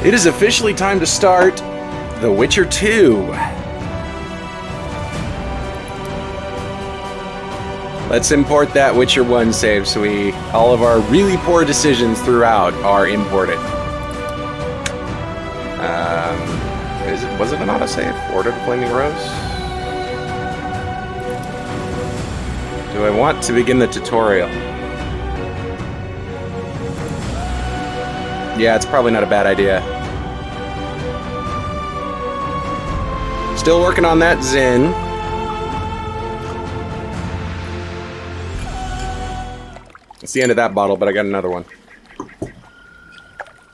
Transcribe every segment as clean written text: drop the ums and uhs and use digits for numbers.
It is officially time to start The Witcher 2. Let's import that Witcher 1 save so all of our really poor decisions throughout are imported. Was it an autosave? Order the Flaming Rose? Do I want to begin the tutorial? Yeah, it's probably not a bad idea. Still working on that Zen. It's the end of that bottle, but I got another one.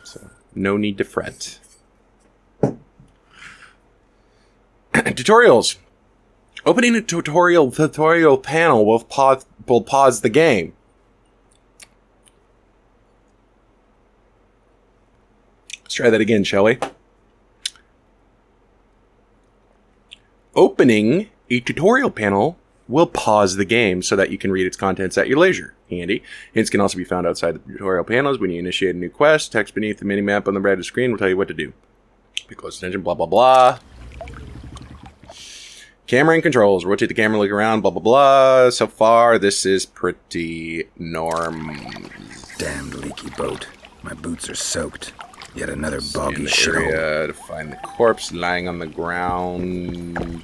So, no need to fret. Tutorials. Opening a tutorial panel will pause the game. Let's try that again, shall we? Opening a tutorial panel will pause the game so that you can read its contents at your leisure. Handy. Hints can also be found outside the tutorial panels when you initiate a new quest. Text beneath the minimap on the right of the screen will tell you what to do. Pay close attention, blah, blah, blah. Camera and controls. Rotate the camera, look around, blah, blah, blah. So far, this is pretty norm. Damned leaky boat. My boots are soaked. Yet another boggy shithole. Area to find the corpse lying on the ground.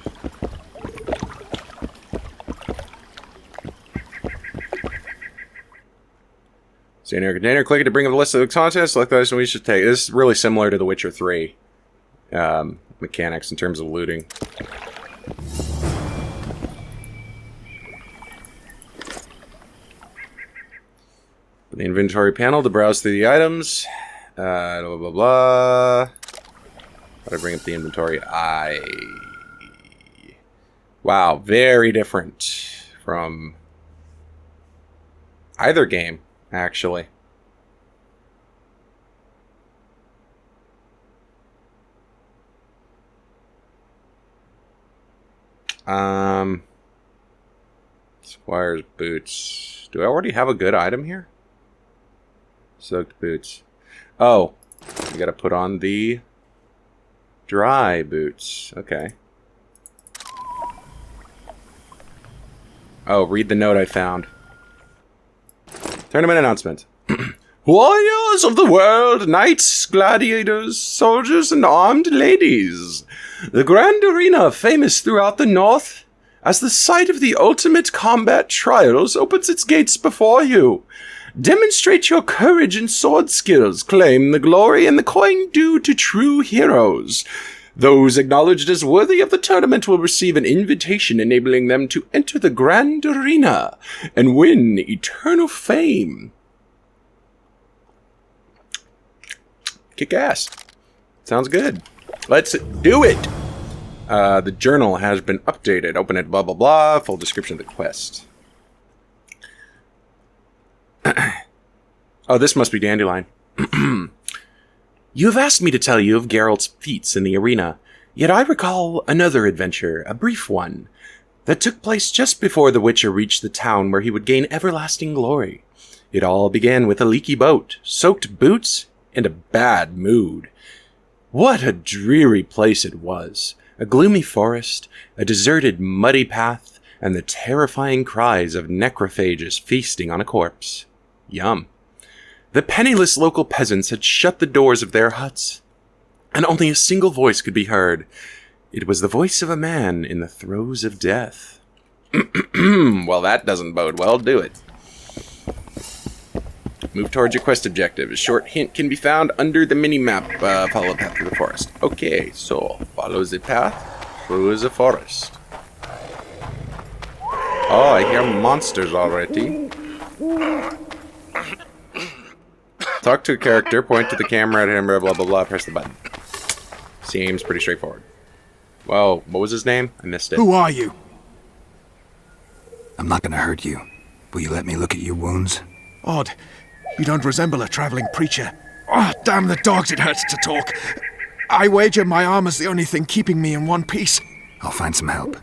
Stand near a container, click it to bring up the list of the contents, select those we should take. This is really similar to The Witcher 3 mechanics in terms of looting. The inventory panel to browse through the items. Blah, blah, blah. How do I bring up the inventory? Wow, very different from either game, actually. Squire's boots. Do I already have a good item here? Soaked boots. Oh, we gotta put on the dry boots. Okay. Oh, read the note I found. Tournament announcement. Warriors of the world, knights, gladiators, soldiers, and armed ladies. The grand arena, famous throughout the north, as the site of the ultimate combat trials, opens its gates before you. Demonstrate your courage and sword skills. Claim the glory and the coin due to true heroes. Those acknowledged as worthy of the tournament will receive an invitation enabling them to enter the grand arena and win eternal fame. Kick ass. Sounds good. Let's do it. The journal has been updated. Open it, blah, blah, blah. Full description of the quest. Oh, this must be Dandelion. You have asked me to tell you of Geralt's feats in the arena, yet I recall another adventure, a brief one, that took place just before the Witcher reached the town where he would gain everlasting glory. It all began with a leaky boat, soaked boots, and a bad mood. What a dreary place it was. A gloomy forest, a deserted muddy path, and the terrifying cries of necrophages feasting on a corpse. Yum. The penniless local peasants had shut the doors of their huts, and only a single voice could be heard. It was the voice of a man in the throes of death. Well, that doesn't bode well, do it? Move towards your quest objective. A short hint can be found under the mini-map. Follow the path through the forest. Okay, so follow the path through the forest. Oh, I hear monsters already. Talk to a character, point to the camera at him, blah, blah, blah, press the button. Seems pretty straightforward. Whoa, what was his name? I missed it. Who are you? I'm not gonna hurt you. Will you let me look at your wounds? Odd. You don't resemble a traveling preacher. Oh, damn the dogs, it hurts to talk. I wager my armor's the only thing keeping me in one piece. I'll find some help.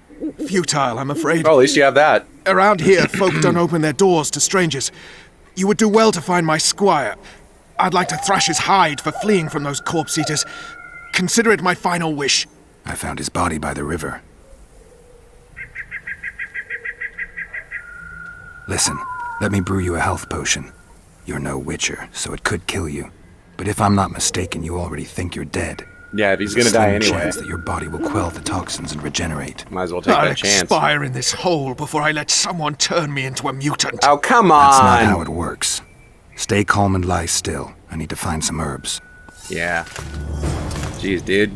Futile, I'm afraid. Oh, at least you have that. Around here, folk don't open their doors to strangers. You would do well to find my squire. I'd like to thrash his hide for fleeing from those corpse eaters. Consider it my final wish. I found his body by the river. Listen, let me brew you a health potion. You're no witcher, so it could kill you. But if I'm not mistaken, you already think you're dead. Yeah, if he's There's gonna a die slim anyway. chance that your body will quell the toxins and regenerate. Might as well take I'll that chance. expire in this hole before I let someone turn me into a mutant. Oh, come That's not how on! it works. Stay calm and lie still. I need to find some herbs. Yeah. Jeez, dude.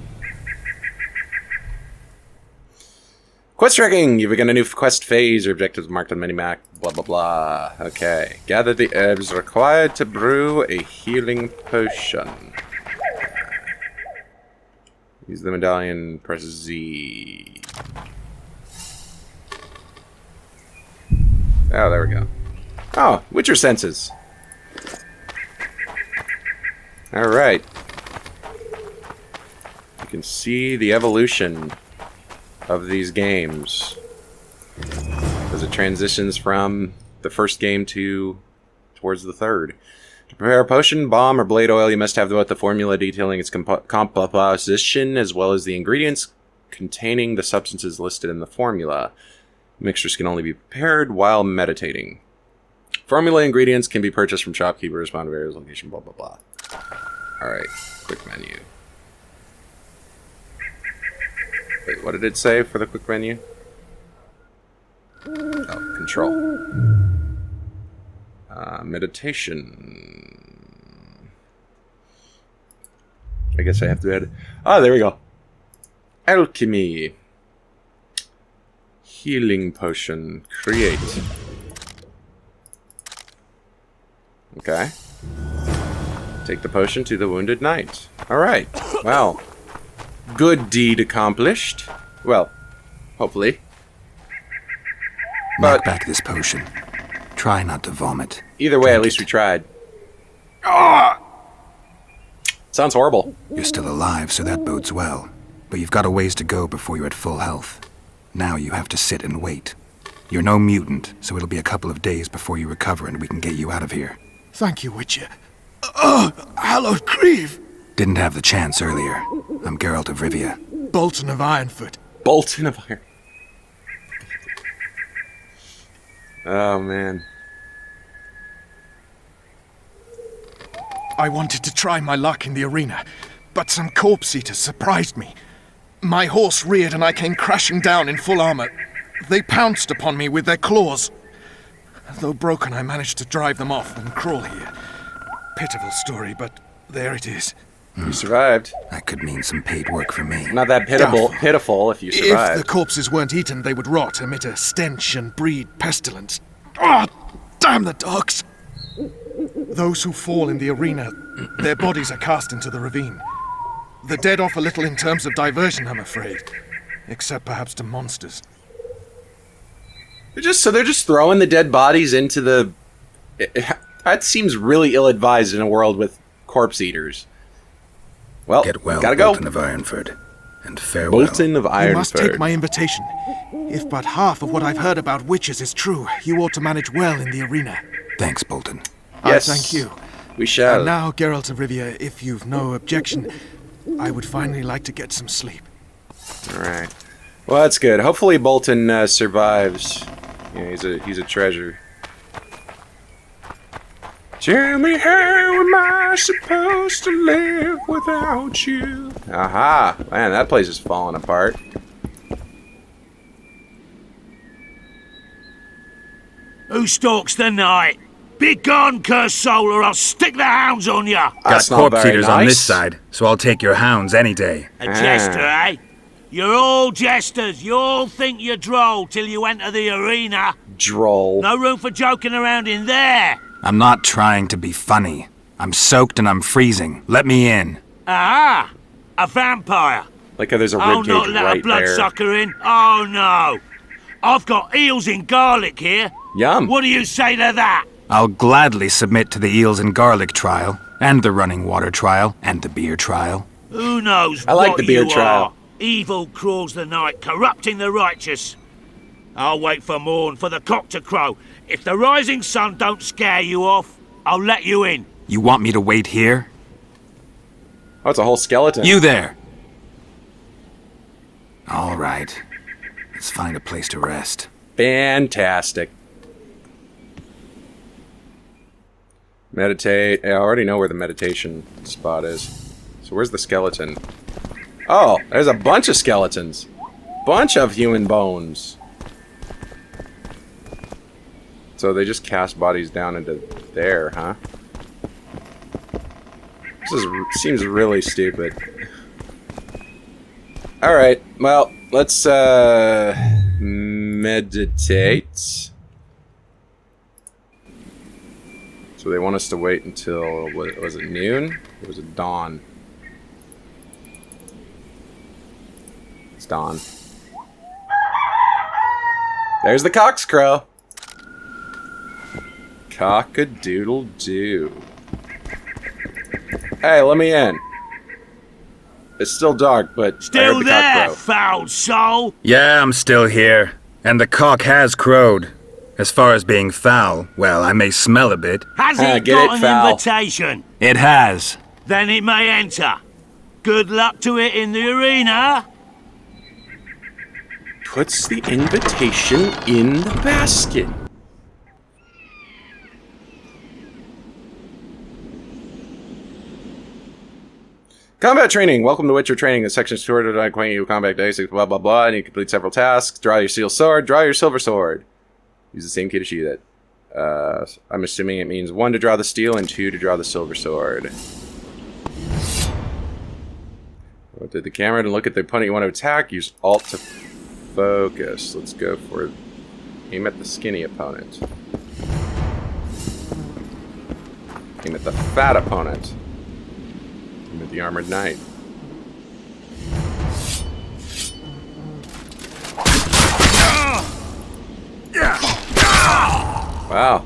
Quest tracking! You've begun a new quest phase. Your objectives marked on mini-map. Blah, blah, blah. Okay. Gather the herbs required to brew a healing potion. Use the medallion, press Z. Oh, there we go. Oh, Witcher senses. Alright. You can see the evolution of these games as it transitions from the first game towards the third. To prepare a potion, bomb, or blade oil, you must have both the formula detailing its composition as well as the ingredients containing the substances listed in the formula. Mixtures can only be prepared while meditating. Formula ingredients can be purchased from shopkeepers, found at various locations, blah, blah, blah. Alright, quick menu. Wait, what did it say for the quick menu? Oh, control. Meditation. I guess I have to add... Ah, there we go. Alchemy. Healing potion. Create. Okay. Take the potion to the wounded knight. Alright. Well. Good deed accomplished. Well, hopefully. Knock back this potion. Try not to vomit. Either way, Drink at least it. we tried. Sounds horrible. You're still alive, so that bodes well. But you've got a ways to go before you're at full health. Now you have to sit and wait. You're no mutant, so it'll be a couple of days before you recover and we can get you out of here. Thank you, Witcher. Oh, hallowed grieve! Didn't have the chance earlier. I'm Geralt of Rivia. Bolton of Ironfoot. Bolton of Iron. Oh, man. I wanted to try my luck in the arena, but some corpse eaters surprised me. My horse reared and I came crashing down in full armor. They pounced upon me with their claws. Though broken, I managed to drive them off and crawl here. Pitiful story, but there it is. You survived. That could mean some paid work for me. Not that pitiful if you survived. If the corpses weren't eaten, they would rot, emit a stench and breed pestilence. Ah, damn the dogs! Those who fall in the arena, their bodies are cast into the ravine. The dead offer little in terms of diversion, I'm afraid. Except perhaps to monsters. They're just throwing the dead bodies into the... That seems really ill-advised in a world with corpse eaters. Well, Get well, gotta go. Bolton of Ironfoot. And farewell. Bolton of Ironford. You must take my invitation. If but half of what I've heard about witches is true, you ought to manage well in the arena. Thanks, Bolton. Yes. I thank you. We shall. And now, Geralt of Rivia, if you've no objection, I would finally like to get some sleep. Alright. Well, that's good. Hopefully Bolton survives. Yeah, he's a treasure. Tell me, how am I supposed to live without you? Aha! Man, that place is falling apart. Who stalks the night? Be gone, cursed soul, or I'll stick the hounds on ya! That's Got not corpse very eaters on this nice. side, so I'll take your hounds any day. A jester, eh? You're all jesters. You all think you're droll till you enter the arena. Droll. No room for joking around in there. I'm not trying to be funny. I'm soaked and I'm freezing. Let me in. Ah, a vampire. Like how there's a I'll ribcage not let a right there. bloodsucker in. Oh no. I've got eels in garlic here. Yum. What do you say to that? I'll gladly submit to the eels and garlic trial, and the running water trial, and the beer trial. Who knows I like what the beer you trial. are? Evil crawls the night, corrupting the righteous. I'll wait for morn, for the cock to crow. If the rising sun don't scare you off, I'll let you in. You want me to wait here? Oh, it's a whole skeleton. You there! All right. Let's find a place to rest. Fantastic. Meditate. I already know where the meditation spot is. So where's the skeleton? Oh, there's a bunch of skeletons. Bunch of human bones. So they just cast bodies down into there, huh? Seems really stupid. Alright, well, let's meditate. So they want us to wait until, what, was it noon? Or was it dawn? It's dawn. There's the cockscrow. Cock-a-doodle-doo. Hey, let me in. It's still dark, but I Still heard the there, cock crow. foul soul! Yeah, I'm still here. And the cock has crowed. As far as being foul, well, I may smell a bit. Has Ah, it get got it, an foul. invitation? It has. Then it may enter. Good luck to it in the arena. Puts the invitation in the basket. Combat training. Welcome to Witcher training. The section is tutorial to acquaint you with combat basics, blah blah blah, and you complete several tasks. Draw your steel sword, draw your silver sword. Use the same key to sheath it. I'm assuming it means 1 to draw the steel and 2 to draw the silver sword. Rotate the camera to look at the opponent you want to attack. Use Alt to focus. Let's go for aim at the skinny opponent. Aim at the fat opponent. Aim at the armored knight. Wow.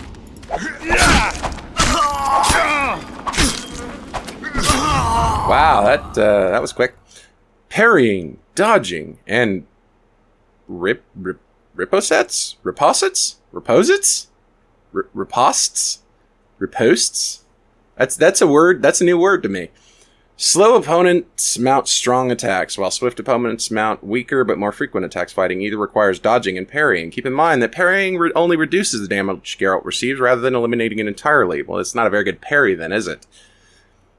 Wow, that was quick. Parrying, dodging, and ripostes? Ripostes? Reposits? Riposts? Riposts? That's a word. That's a new word to me. Slow opponents mount strong attacks, while swift opponents mount weaker but more frequent attacks. Fighting either requires dodging and parrying. Keep in mind that parrying only reduces the damage Geralt receives rather than eliminating it entirely. Well, it's not a very good parry then, is it?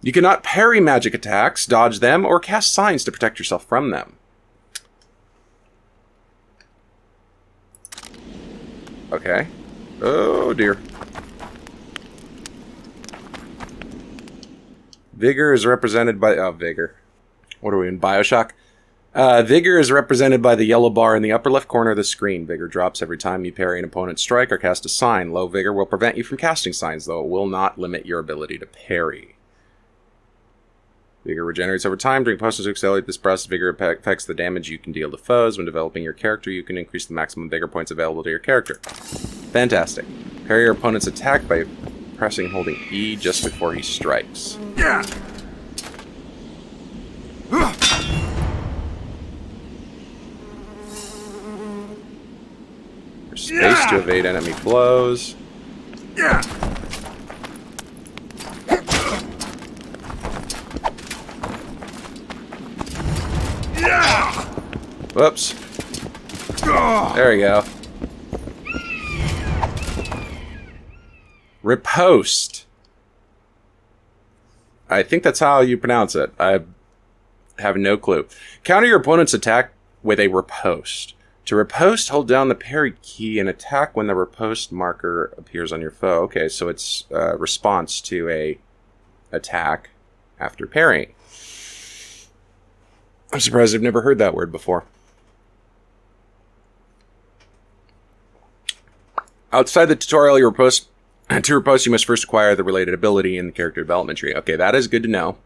You cannot parry magic attacks, dodge them, or cast signs to protect yourself from them. Okay. Oh dear. Vigor is represented by... Oh, Vigor. What are we in, Bioshock? Vigor is represented by the yellow bar in the upper left corner of the screen. Vigor drops every time you parry an opponent's strike or cast a sign. Low Vigor will prevent you from casting signs, though it will not limit your ability to parry. Vigor regenerates over time. During potions to accelerate this process, Vigor affects the damage you can deal to foes. When developing your character, you can increase the maximum Vigor points available to your character. Fantastic. Parry your opponent's attack by pressing and holding E just before he strikes. Yeah. There's space to evade enemy blows. Yeah. Whoops. There we go. Riposte. I think that's how you pronounce it. I have no clue. Counter your opponent's attack with a riposte. To riposte, hold down the parry key and attack when the riposte marker appears on your foe. Okay, so it's a response to a attack after parrying. I'm surprised I've never heard that word before. Outside the tutorial, to riposte, you must first acquire the related ability in the character development tree. Okay, that is good to know.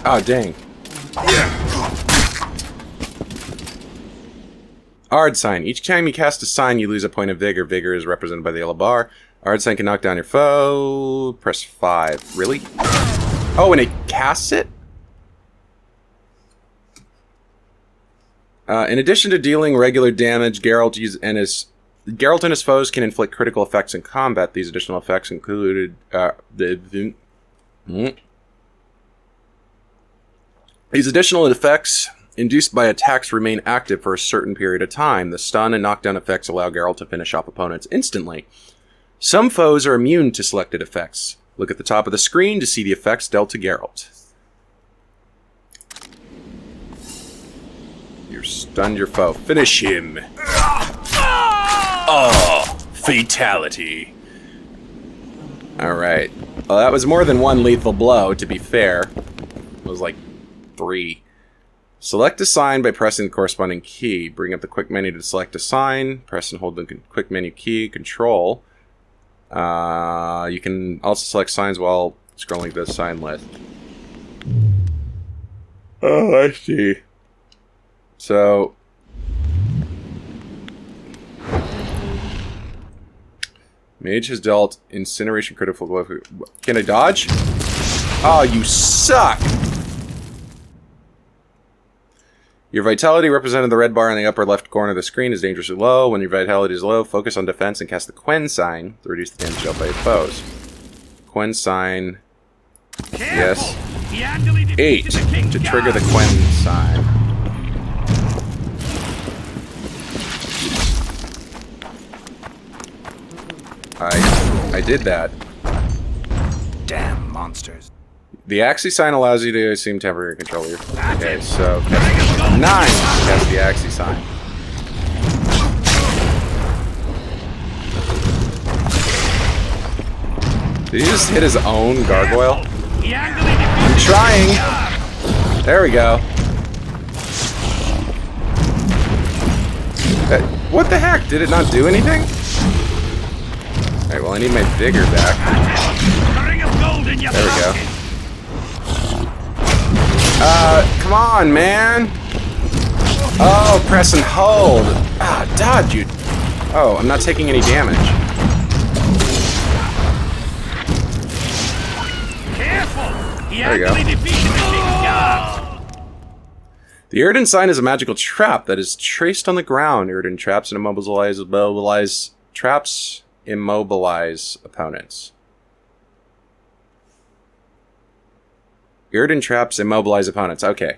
Oh, dang. AARD sign. Each time you cast a sign, you lose a point of Vigor. Vigor is represented by the yellow bar. AARD sign can knock down your foe. Press 5. Really? Oh, and it casts it? In addition to dealing regular damage, Geralt Geralt and his foes can inflict critical effects in combat. These additional effects included These additional effects induced by attacks remain active for a certain period of time. The stun and knockdown effects allow Geralt to finish off opponents instantly. Some foes are immune to selected effects. Look at the top of the screen to see the effects dealt to Geralt. You're stunned your foe. Finish him. Oh, fatality. Alright. Well, that was more than one lethal blow, to be fair. It was like 3. Select a sign by pressing the corresponding key. Bring up the quick menu to select a sign. Press and hold the quick menu key. Control. You can also select signs while scrolling the sign list. Oh, I see. So... Mage has dealt incineration critical blow. Can I dodge? Oh, you suck! Your vitality, represented the red bar in the upper left corner of the screen, is dangerously low. When your vitality is low, focus on defense and cast the QUEN sign to reduce the damage dealt by your foes. QUEN sign. Yes. 8 to trigger the QUEN sign. I did that. Damn monsters. The Axie sign allows you to assume temporary control of your... Okay, so... 9 cast the Axie sign. Did he just hit his own gargoyle? I'm trying! There we go. What the heck? Did it not do anything? Alright, well I need my vigor back. There we go. Come on, man! Oh, press and hold! Ah, dodge, you... Oh, I'm not taking any damage. There we go. The YRDEN sign is a magical trap that is traced on the ground. YRDEN traps and immobilize opponents. YRDEN traps immobilize opponents. Okay.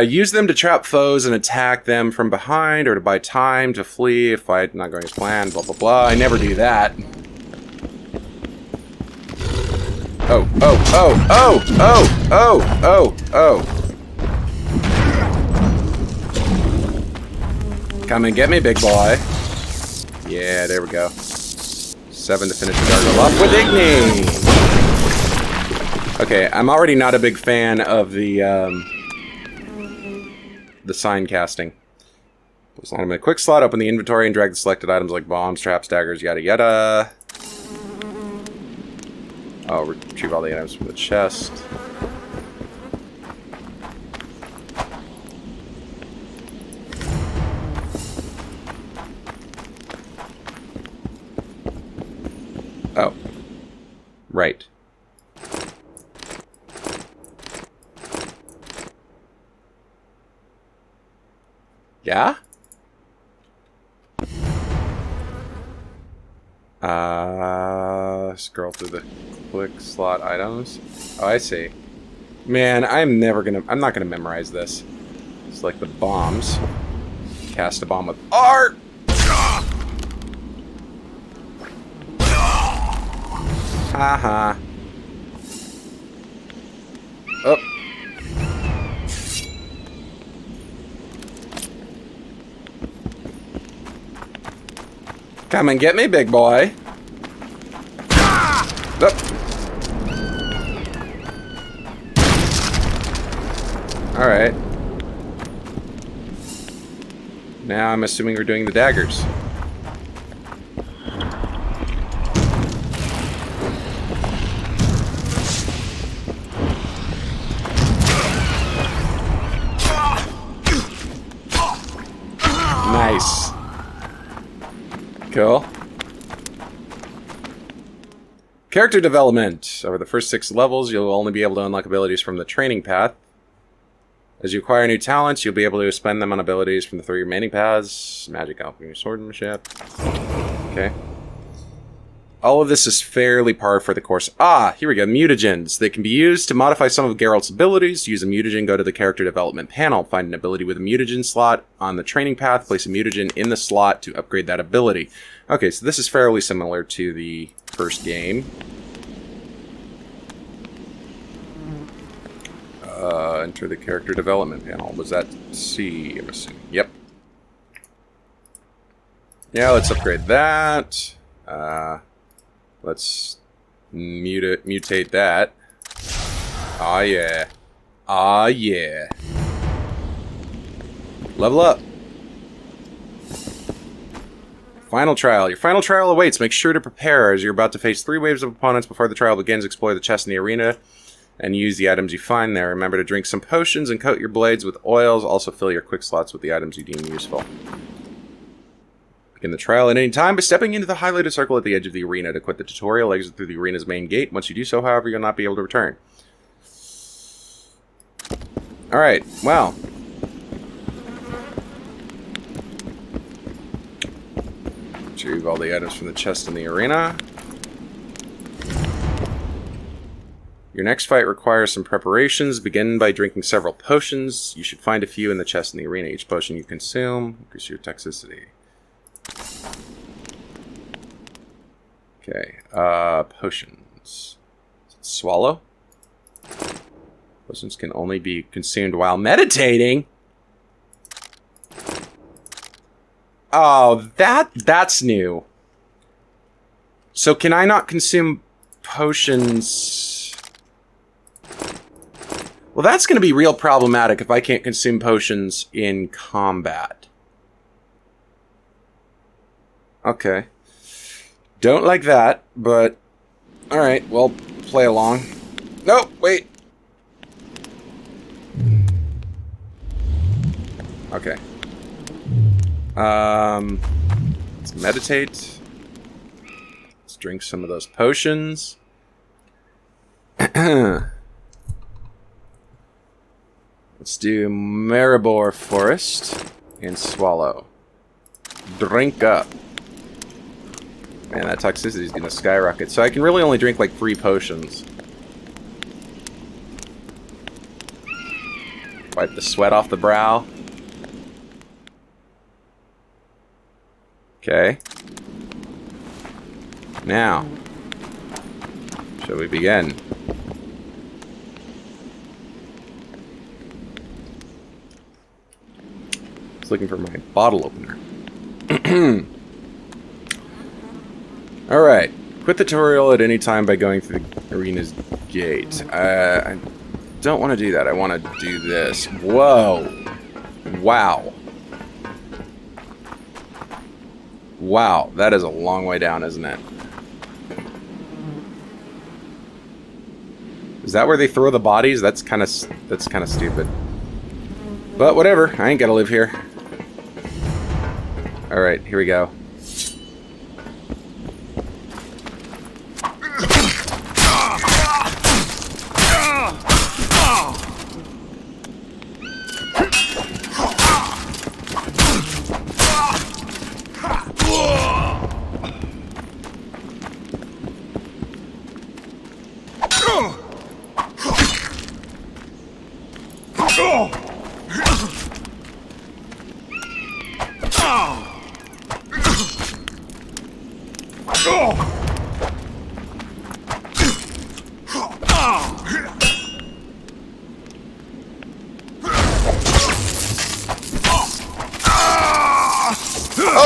Use them to trap foes and attack them from behind, or to buy time to flee if fight not going as planned. Blah blah blah. I never do that. Oh, oh, oh, oh, oh, oh, oh, oh. Come and get me, big boy. Yeah, there we go. 7 to finish the gargoyle off with Igni. Okay, I'm already not a big fan of the sign casting. So I'm going to quick slot, open the inventory, and drag the selected items like bombs, traps, daggers, yada yada. Oh, retrieve all the items from the chest. Oh. Right. Yeah? Scroll through the quick slot items. Oh, I see. Man, I'm not gonna memorize this. It's like the bombs. Cast a bomb with art! Haha. Oh. Come and get me, big boy. Oh. Alright. Now I'm assuming we're doing the daggers. Nice. Cool. Character development. Over the first 6 levels, you'll only be able to unlock abilities from the training path. As you acquire new talents, you'll be able to spend them on abilities from the 3 remaining paths. Magic, alchemy, swordsmanship. Okay. All of this is fairly par for the course. Ah, here we go. Mutagens. They can be used to modify some of Geralt's abilities. To use a mutagen, go to the character development panel. Find an ability with a mutagen slot on the training path. Place a mutagen in the slot to upgrade that ability. Okay, so this is fairly similar to the first game. Enter the character development panel. Was that C, I'm assuming? Yep. Yeah, let's upgrade that. Let's mutate that. Ah, yeah. Ah, yeah. Level up. Final trial. Your final trial awaits. Make sure to prepare as you're about to face 3 waves of opponents before the trial begins. Explore the chest in the arena and use the items you find there. Remember to drink some potions and coat your blades with oils. Also fill your quick slots with the items you deem useful. Begin the trial at any time by stepping into the highlighted circle at the edge of the arena. To quit the tutorial, exit through the arena's main gate. Once you do so, however, you'll not be able to return. Alright, well. Retrieve all the items from the chest in the arena. Your next fight requires some preparations. Begin by drinking several potions. You should find a few in the chest in the arena. Each potion you consume increases your toxicity. Okay, potions. Swallow? Potions can only be consumed while meditating? Oh, that's new. So can I not consume potions? Well, that's going to be real problematic if I can't consume potions in combat. Okay. Don't like that, but... Alright, well, play along. No, wait! Okay. Let's meditate. Let's drink some of those potions. Let's do Maribor Forest and swallow. Drink up. Man, that toxicity is going to skyrocket. So I can really only drink like 3 potions. Wipe the sweat off the brow. Okay. Now, shall we begin? I was looking for my bottle opener. Alright. Quit the tutorial at any time by going through the arena's gate. I don't want to do that. I want to do this. Whoa. Wow. Wow. That is a long way down, isn't it? Is that where they throw the bodies? That's kind of stupid. But whatever. I ain't gotta live here. Alright, here we go.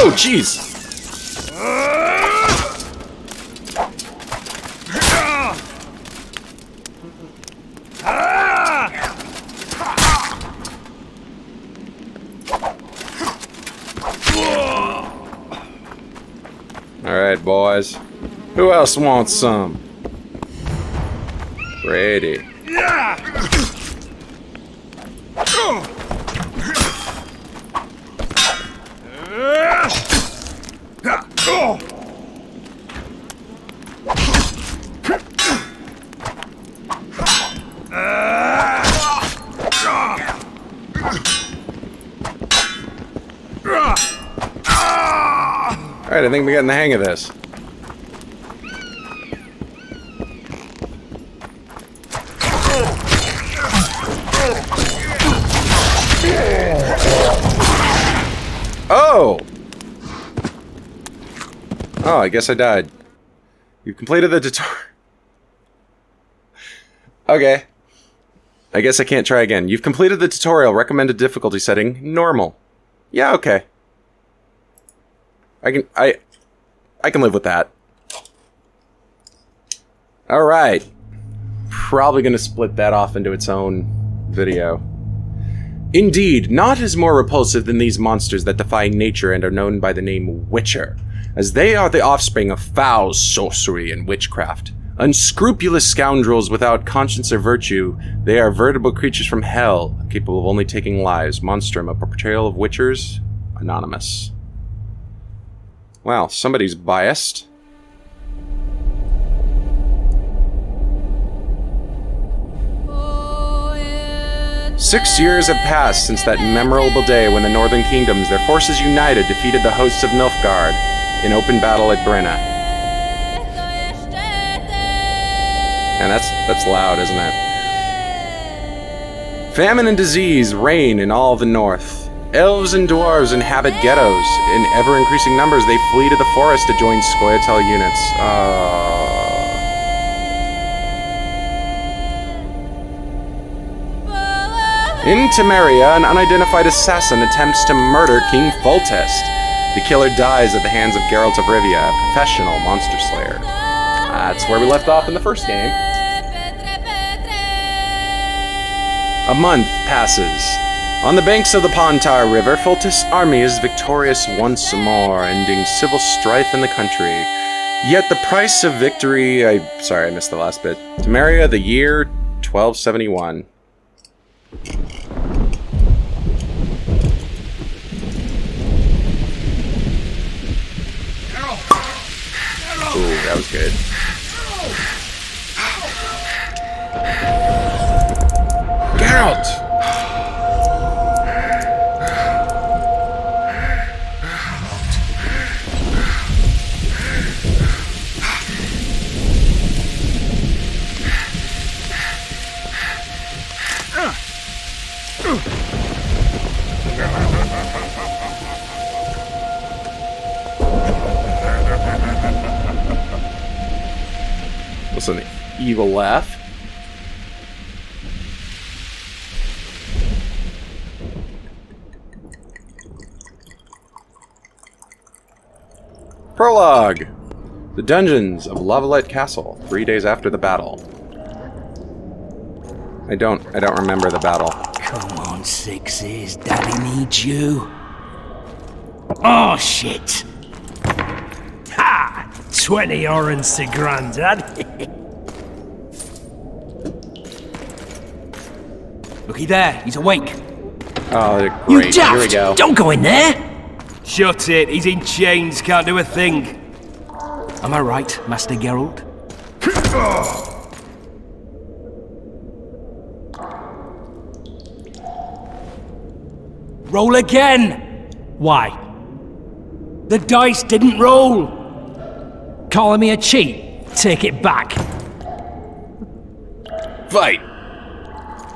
Oh, jeez. Alright, boys. Who else wants some? Brady. Alright, I think we're getting the hang of this. Oh! Oh, I guess I died. You've completed the tutorial. Okay. I guess I can't try again. You've completed the tutorial. Recommended difficulty setting, normal. Yeah, okay. I can live with that. Alright. Probably gonna split that off into its own video. Indeed, naught is more repulsive than these monsters that defy nature and are known by the name Witcher, as they are the offspring of foul sorcery and witchcraft. Unscrupulous scoundrels without conscience or virtue, they are veritable creatures from hell, capable of only taking lives. Monstrum, a portrayal of Witchers, Anonymous. Wow, somebody's biased. "6 years have passed since that memorable day when the Northern Kingdoms, their forces united, defeated the hosts of Nilfgaard in open battle at Brenna." And that's loud, isn't it? "Famine and disease reign in all the north. Elves and dwarves inhabit ghettos. In ever-increasing numbers, they flee to the forest to join Scoia'tael units." In Temeria, an unidentified assassin attempts to murder King Foltest. The killer dies at the hands of Geralt of Rivia, a professional monster slayer. That's where we left off in the first game. A month passes. On the banks of the Pontar River, Foltest's army is victorious once more, ending civil strife in the country. Yet the price of victory... Sorry, I missed the last bit. Temeria, the year 1271. Ooh, that was good. Geralt! What's an evil laugh? Prologue! The dungeons of Lavalette Castle, 3 days after the battle. I don't remember the battle. Come on, Sixes. Daddy needs you. Oh, shit. Ha! 20 orange to Grandad. Looky there. He's awake. Oh, great. You daft! Here we go. Don't go in there! Shut it. He's in chains. Can't do a thing. Am I right, Master Geralt? Roll again! Why? The dice didn't roll! Calling me a cheat? Take it back. Fight!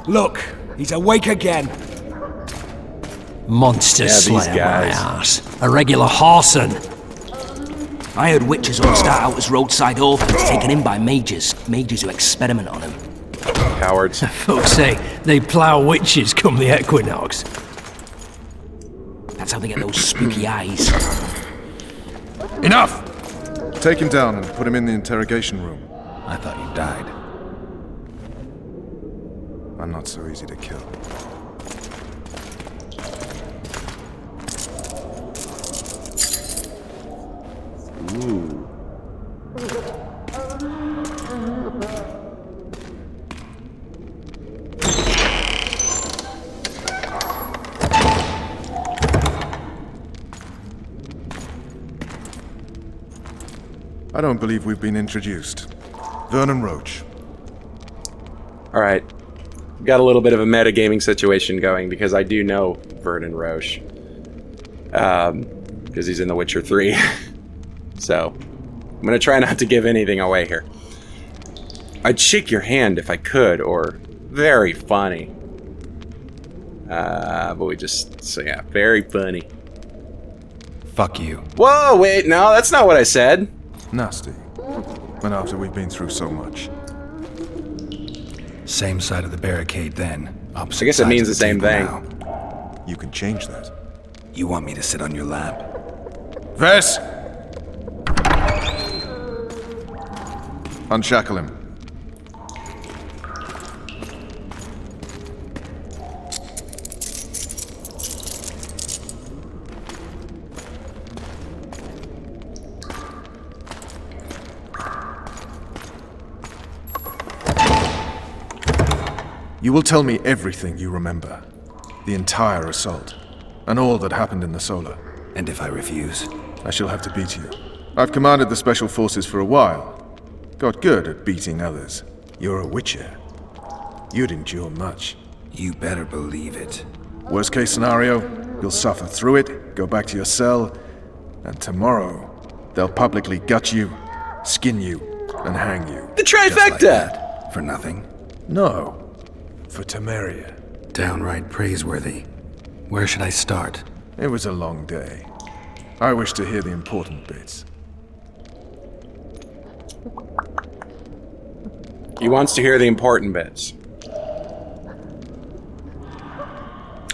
Look, he's awake again. Monster Yeah, these slayer, my guys. ass. A regular horson. I heard witches all start out as roadside orphans taken in by mages. Mages who experiment on them. Cowards. Folks say they plough witches come the equinox. That's how they get those spooky eyes. Enough! Take him down and put him in the interrogation room. I thought you died. I'm not so easy to kill. Ooh. I don't believe we've been introduced. Vernon Roach. Alright. Got a little bit of a metagaming situation going because I do know Vernon Roche. Because he's in The Witcher 3. So, I'm gonna try not to give anything away here. I'd shake your hand if I could, or very funny. But we just, so yeah, very funny. Fuck you. Whoa, wait, no, that's not what I said. Nasty. And after we've been through so much. Same side of the barricade then. Opposite I guess it sides means of the same table thing. now. You can change that. You want me to sit on your lap? Ves! Unshackle him. You will tell me everything you remember. The entire assault. And all that happened in the Solar. And if I refuse? I shall have to beat you. I've commanded the Special Forces for a while. Got good at beating others. You're a Witcher. You'd endure much. You better believe it. Worst case scenario, you'll suffer through it, go back to your cell, and tomorrow, they'll publicly gut you, skin you, and hang you. The Just like trifecta! that. For nothing? No. For Temeria. Downright praiseworthy. Where should I start? It was a long day. I wish to hear the important bits. He wants to hear the important bits.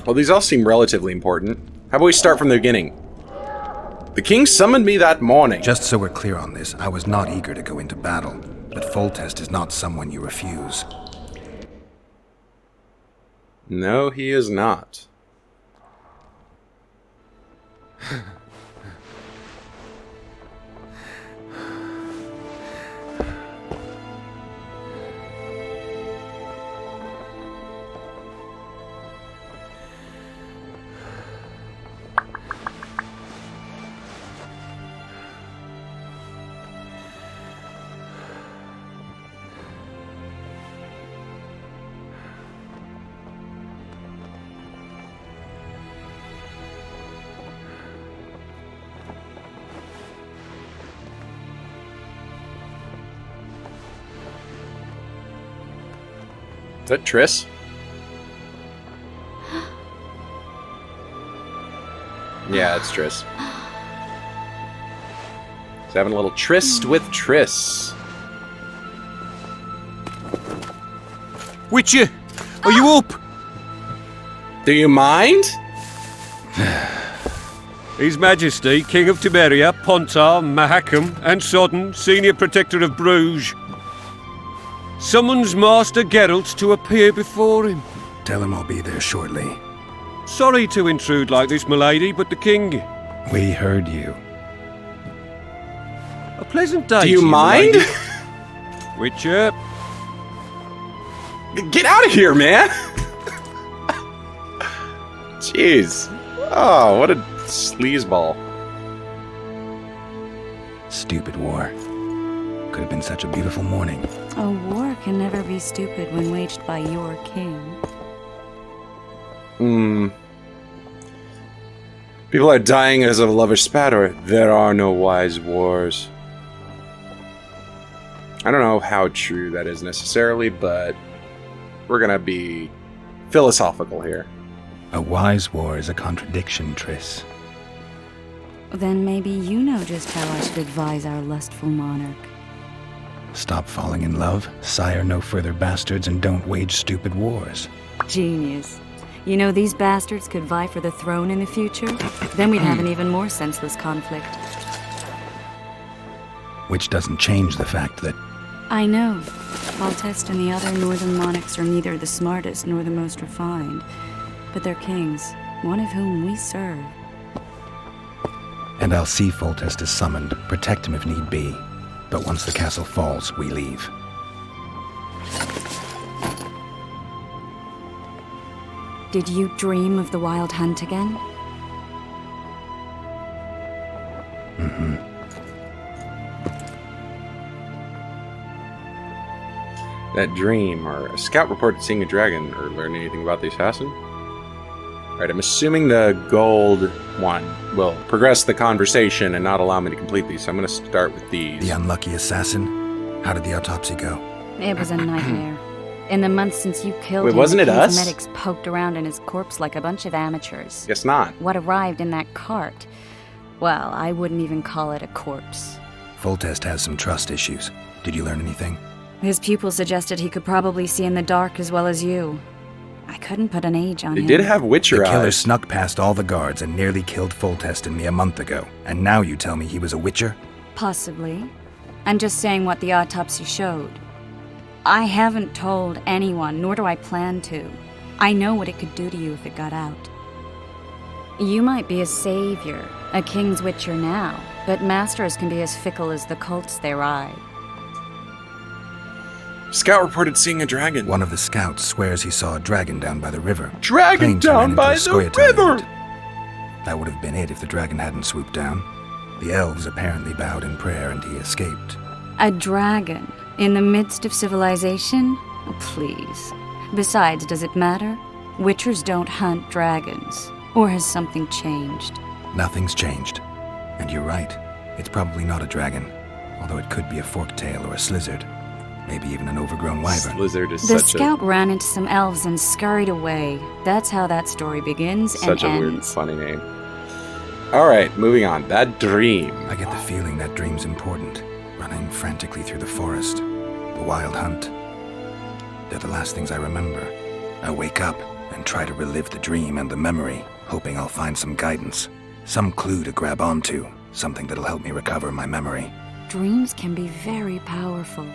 Well, these all seem relatively important. How about we start from the beginning? The king summoned me that morning. Just so we're clear on this, I was not eager to go into battle, but Foltest is not someone you refuse. No, he is not. Is that Triss? Yeah, it's Triss. He's having a little tryst with Triss. Witcher, are you up? Do you mind? His Majesty, King of Temeria, Pontar, Mahakam, and Sodden, Senior Protector of Bruges, summons Master Geralt to appear before him. Tell him I'll be there shortly. Sorry to intrude like this, milady, but the king... We heard you. A pleasant day Do you to mind? milady. Witcher, Get out of here, man! Jeez. Oh, what a sleazeball. Stupid war. Could have been such a beautiful morning. A war can never be stupid when waged by your king. People are dying as of lover's spat, or there are no wise wars. I don't know how true that is necessarily, but we're gonna be philosophical here. A wise war is a contradiction, Triss. Then maybe you know just how I should advise our lustful monarch. Stop falling in love, sire no further bastards, and don't wage stupid wars. Genius. You know, these bastards could vie for the throne in the future. Then we'd have an even more senseless conflict. Which doesn't change the fact that... I know. Foltest and the other northern monarchs are neither the smartest nor the most refined. But they're kings, one of whom we serve. And I'll see Foltest is summoned, protect him if need be. But once the castle falls, we leave. Did you dream of the wild hunt again? That dream, or a scout reported seeing a dragon, or learn anything about the assassin? Right, I'm assuming the gold one will progress the conversation and not allow me to complete these, so I'm going to start with these. The unlucky assassin? How did the autopsy go? It was a nightmare. In the months since you killed Wait, him, wasn't it his us? medics poked around in his corpse like a bunch of amateurs. Guess not. What arrived in that cart? Well, I wouldn't even call it a corpse. Foltest has some trust issues. Did you learn anything? His pupil suggested he could probably see in the dark as well as you. I couldn't put an age on They him. did have Witcher The killer eyes. snuck past all the guards and nearly killed Foltest and me a month ago. And now you tell me he was a Witcher? Possibly. I'm just saying what the autopsy showed. I haven't told anyone, nor do I plan to. I know what it could do to you if it got out. You might be a savior, a king's witcher now, but masters can be as fickle as the cults they ride. Scout reported seeing a dragon. One of the scouts swears he saw a dragon down by the river. Dragon Planes ran down into by a the Scoia'tael river! unit. That would have been it if the dragon hadn't swooped down. The elves apparently bowed in prayer and he escaped. A dragon? In the midst of civilization? Oh, please. Besides, does it matter? Witchers don't hunt dragons. Or has something changed? Nothing's changed. And you're right. It's probably not a dragon. Although it could be a forktail or a slizzard. Maybe even an overgrown wyvern. Lizard is The such scout ran into some elves and scurried away. That's how that story begins and a weird, ends. funny name. Alright, moving on. That dream. I get the feeling that dream's important. Running frantically through the forest. The wild hunt. They're the last things I remember. I wake up and try to relive the dream and the memory, hoping I'll find some guidance. Some clue to grab onto. Something that'll help me recover my memory. Dreams can be very powerful.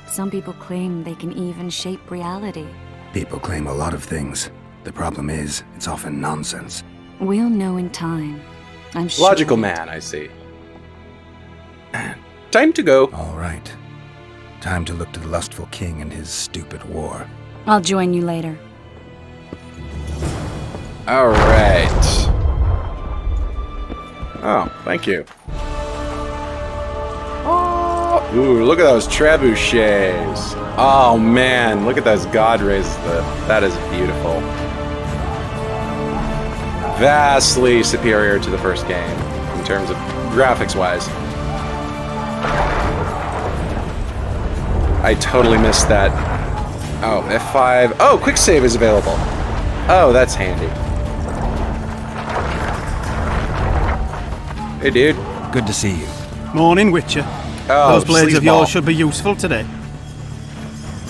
Some people claim they can even shape reality. People claim a lot of things. The problem is, it's often nonsense. We'll know in time. I'm sure. Logical man, I see. Time to go. All right. Time to look to the lustful king and his stupid war. I'll join you later. Alright. Oh, thank you. Ooh, look at those trebuchets. Oh man, look at those god rays. That is beautiful. Vastly superior to the first game in terms of graphics wise. I totally missed that. Oh, F5. Oh, quick save is available. Oh, that's handy. Hey, dude. Good to see you. Morning, Witcher. Oh, Those blades of sleazeball. yours should be useful today.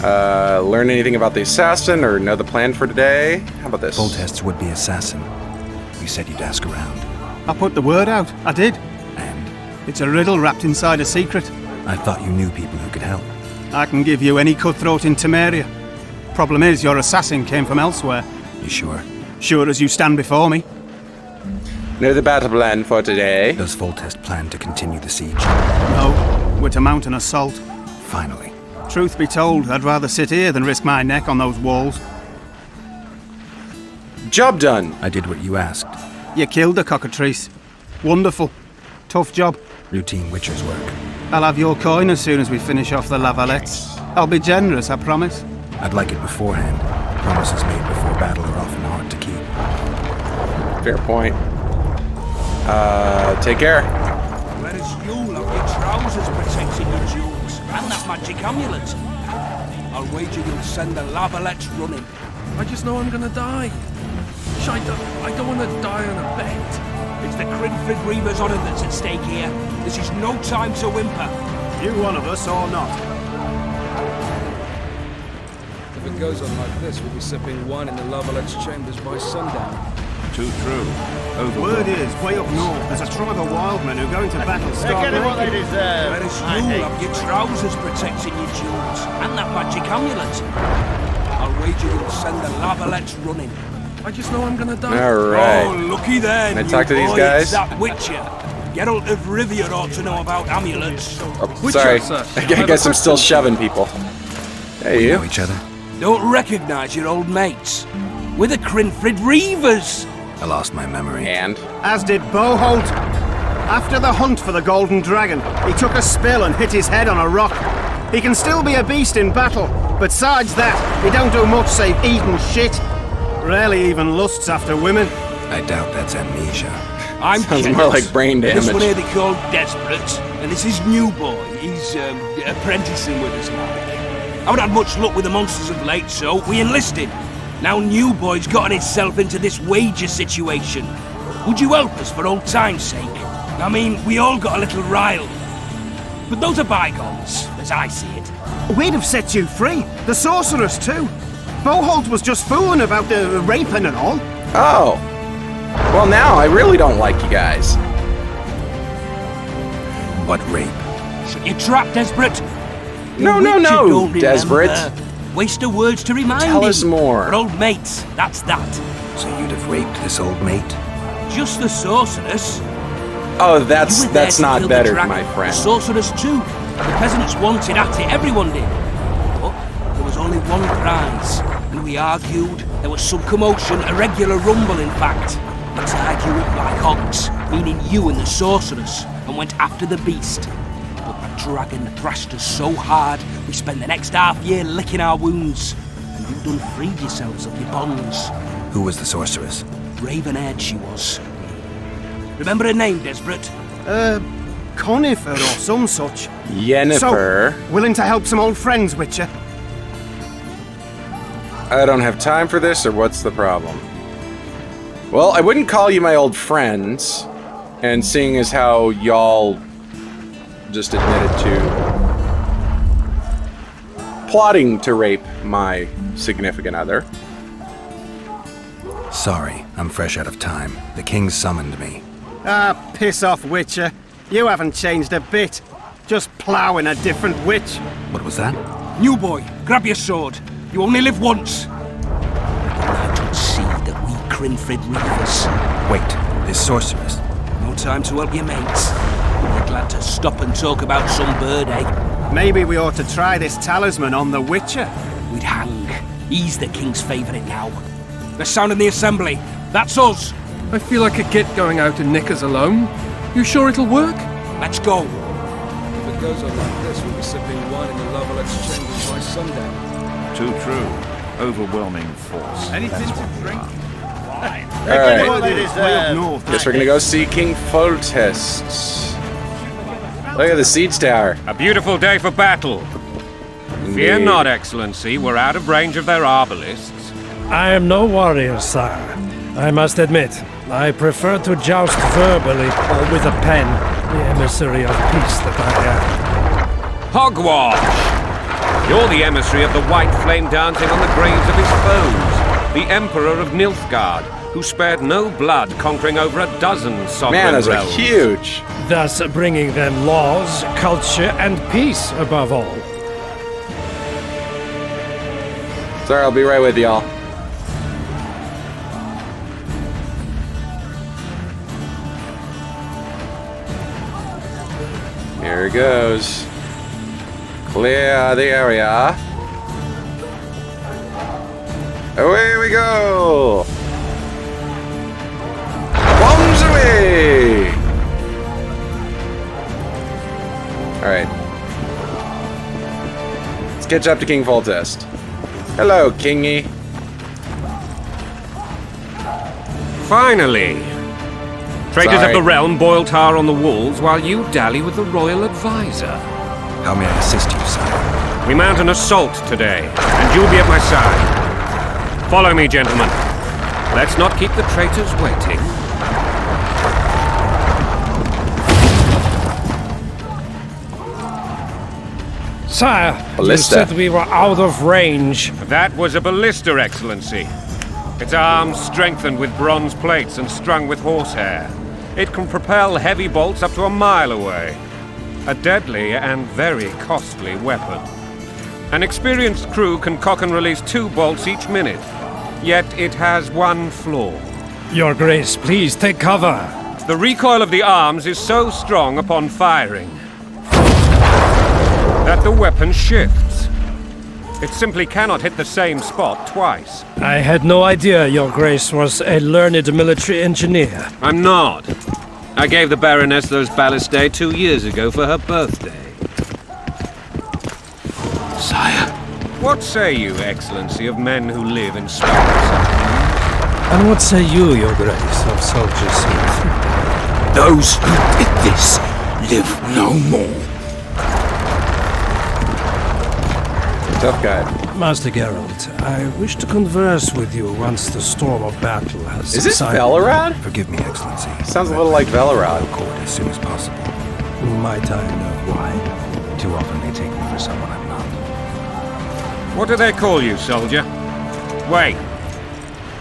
Learn anything about the assassin or know the plan for today? How about this? Foltest's would-be assassin. You said you'd ask around. I put the word out. I did. And It's a riddle wrapped inside a secret. I thought you knew people who could help. I can give you any cutthroat in Temeria. Problem is, your assassin came from elsewhere. You sure? Sure as you stand before me. Know the battle plan for today? Does Foltest plan to continue the siege? No, we're to mount an assault. Finally. Truth be told, I'd rather sit here than risk my neck on those walls. Job done. I did what you asked. You killed the cockatrice. Wonderful. Tough job. Routine Witcher's work. I'll have your coin as soon as we finish off the lavalettes. I'll be generous, I promise. I'd like it beforehand. Promises made before battle are often hard to keep. Fair point. Take care. Whereas you'll have your trousers protecting your jewels and that magic amulet. I'll wager you'll send the lavalettes running. I just know I'm gonna die. I don't want to die on a bet. It's the Crinfrid Reaver's honour that's at stake here. This is no time to whimper. You one of us or not? If it goes on like this, we'll be sipping wine in the Lavalette's chambers by sundown. Too true. Word is, way up north, there's a tribe of wildmen who go into battle stark naked. Whereas you'll have your trousers protecting your jewels and that magic amulet. I'll wager you'll send the lavalettes running. I just know I'm gonna die. Alright. Oh, looky then. Can I talk to these boy, guys? It's that Witcher. Geralt of Rivia ought to know about amulets. Oh, Witcher, sorry. sir. I guess I'm still shoving people. Hey, We you. know each other. Don't recognise your old mates. We're the Crinfrid Reavers. I lost my memory. And? As did Boholt. After the hunt for the Golden Dragon, he took a spill and hit his head on a rock. He can still be a beast in battle, but besides that, he don't do much save eat and shit. Rarely even lusts after women. I doubt that's amnesia. I'm Sounds jealous. more like brain This one here damage. they call Desperate, and this is New Boy. He's apprenticing with us now. I haven't had much luck with the monsters of late, so we enlisted. Now New Boy's gotten himself into this wager situation. Would you help us for old time's sake? I mean, we all got a little riled. But those are bygones, as I see it. We'd have set you free. The sorceress, too. Boholt was just fooling about the raping and all. Oh. Well, now I really don't like you guys. What rape? Shut your trap, Desperate. No, Richard don't Desperate. remember. Waste of words to remind him. Tell us more. We're old mates, that's that. So you'd have raped this old mate? Just the sorceress. Oh, You that's were there to not kill the better, dragon. my friend. The sorceress too. The peasants wanted at it, everyone did. But there was only one prize. And we argued, there was some commotion, a regular rumble in fact. We tied you up like hogs, meaning you and the sorceress, and went after the beast. But the dragon thrashed us so hard, we spent the next half year licking our wounds. And you done freed yourselves of your bonds. Who was the sorceress? Raven-haired she was. Remember her name, Desperate? Conifer or some such. Yennefer. So, willing to help some old friends, Witcher? I don't have time for this, or what's the problem? Well, I wouldn't call you my old friends, and seeing as how y'all just admitted to plotting to rape my significant other. Sorry, I'm fresh out of time. The king summoned me. Ah, piss off, Witcher. You haven't changed a bit. Just ploughing a different witch. What was that? New Boy, grab your sword. You only live once. I don't see that we Crinfrid Reavers. Wait, this sorceress. No time to help your mates. We're glad to stop and talk about some bird, eh? Maybe we ought to try this talisman on the Witcher. We'd hang. He's the king's favourite now. They're sounding the assembly. That's us. I feel like a git going out in knickers alone. You sure it'll work? Let's go. If it goes on like this, we'll be sipping wine in the Lovell Exchange by sundown. Too true. Overwhelming force. Anything to drink? Alright. Guess we're gonna go see King Foltest. Look at the siege tower. A beautiful day for battle. Fear Indeed. not, Excellency. We're out of range of their arbalists. I am no warrior, sire. I must admit, I prefer to joust verbally or with a pen, the emissary of peace that I am. Hogwash! You're the emissary of the white flame dancing on the graves of his foes, the Emperor of Nilfgaard, who spared no blood conquering over a dozen sovereign Man, those are realms. huge. Thus bringing them laws, culture, and peace above all. Sorry, I'll be right with y'all. Here it goes. Clear the area. Away we go! Bombs away! Alright. Let's catch up to King Foltest. Hello, Kingy. Finally! Traitors Sorry. of the realm boil tar on the walls while you dally with the royal advisor. How may I assist you, sire? We mount an assault today, and you'll be at my side. Follow me, gentlemen. Let's not keep the traitors waiting. Sire, Ballista. you said we were out of range. That was a ballista, Excellency. Its arms strengthened with bronze plates and strung with horsehair. It can propel heavy bolts up to a mile away. A deadly and very costly weapon. An experienced crew can cock and release 2 bolts each minute. Yet it has one flaw. Your Grace, please take cover. The recoil of the arms is so strong upon firing that the weapon shifts. It simply cannot hit the same spot twice. I had no idea Your Grace was a learned military engineer. I'm not. I gave the Baroness those ballistae 2 years ago for her birthday. Sire. What say you, Excellency, of men who live in spite of such And what say you, your grace, of soldiers? Those who did this live no more. Tough guy. Master Geralt, I wish to converse with you once the storm of battle has Is this subsided. Valorad? Forgive me, Excellency. Sounds a little like Valorad. Court as soon as possible. Might I know why? Too often they take me for someone I'm not. What do they call you, soldier? Wait.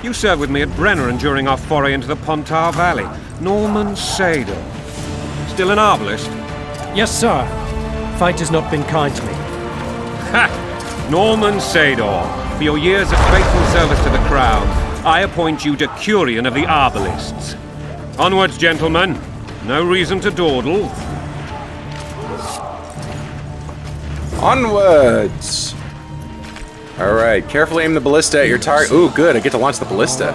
You served with me at Brenner and during our foray into the Pontar Valley. Norman Sador. Still an arbalist? Yes, sir. Fight has not been kind to me. Ha! Norman Sador, for your years of faithful service to the Crown, I appoint you Decurion of the Arbalists. Onwards, gentlemen. No reason to dawdle. Onwards! Alright, carefully aim the ballista at your target. Ooh, good, I get to launch the ballista.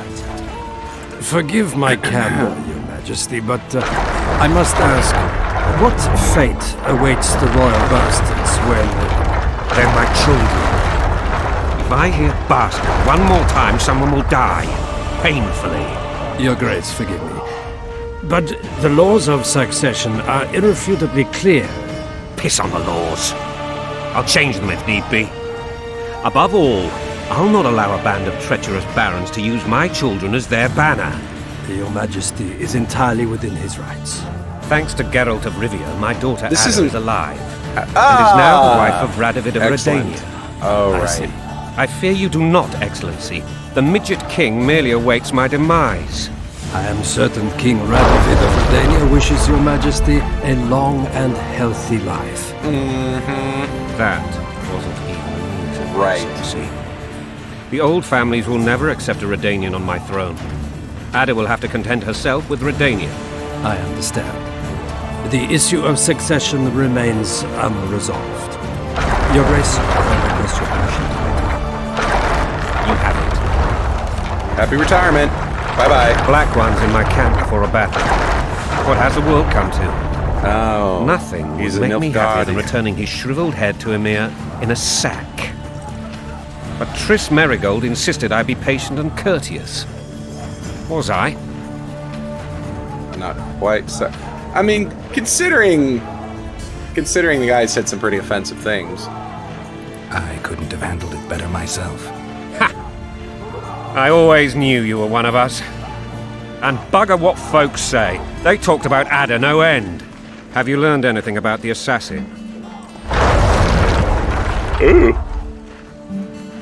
Forgive my candor, your majesty, but I must ask, what fate awaits the royal bastards when... They're my children. If I hear bastard one more time, someone will die. Painfully. Your grace, forgive me. But the laws of succession are irrefutably clear. Piss on the laws. I'll change them if need be. Above all, I'll not allow a band of treacherous barons to use my children as their banner. Your majesty is entirely within his rights. Thanks to Geralt of Rivia, my daughter This Ada isn't- is alive. And is now the wife of Radovid of Excellent. Redania. Oh, I right. see. I fear you do not, Excellency. The midget king merely awaits my demise. I am certain King Radovid of Redania wishes your majesty a long and healthy life. That wasn't even a means, Right. Excellency. The old families will never accept a Redanian on my throne. Ada will have to content herself with Redania. I understand. The issue of succession remains unresolved. Your Grace, I request your permission. You have it. Happy retirement. Bye-bye. Black ones in my camp before a battle. What has the world come to? Oh. Nothing He's would a make me Nilfgaardian. happier than returning his shriveled head to Emir in a sack. But Triss Merigold insisted I be patient and courteous. Was I? Not quite so. I mean, considering the guy said some pretty offensive things. I couldn't have handled it better myself. Ha! I always knew you were one of us. And bugger what folks say. They talked about Ada no end. Have you learned anything about the assassin? Ooh.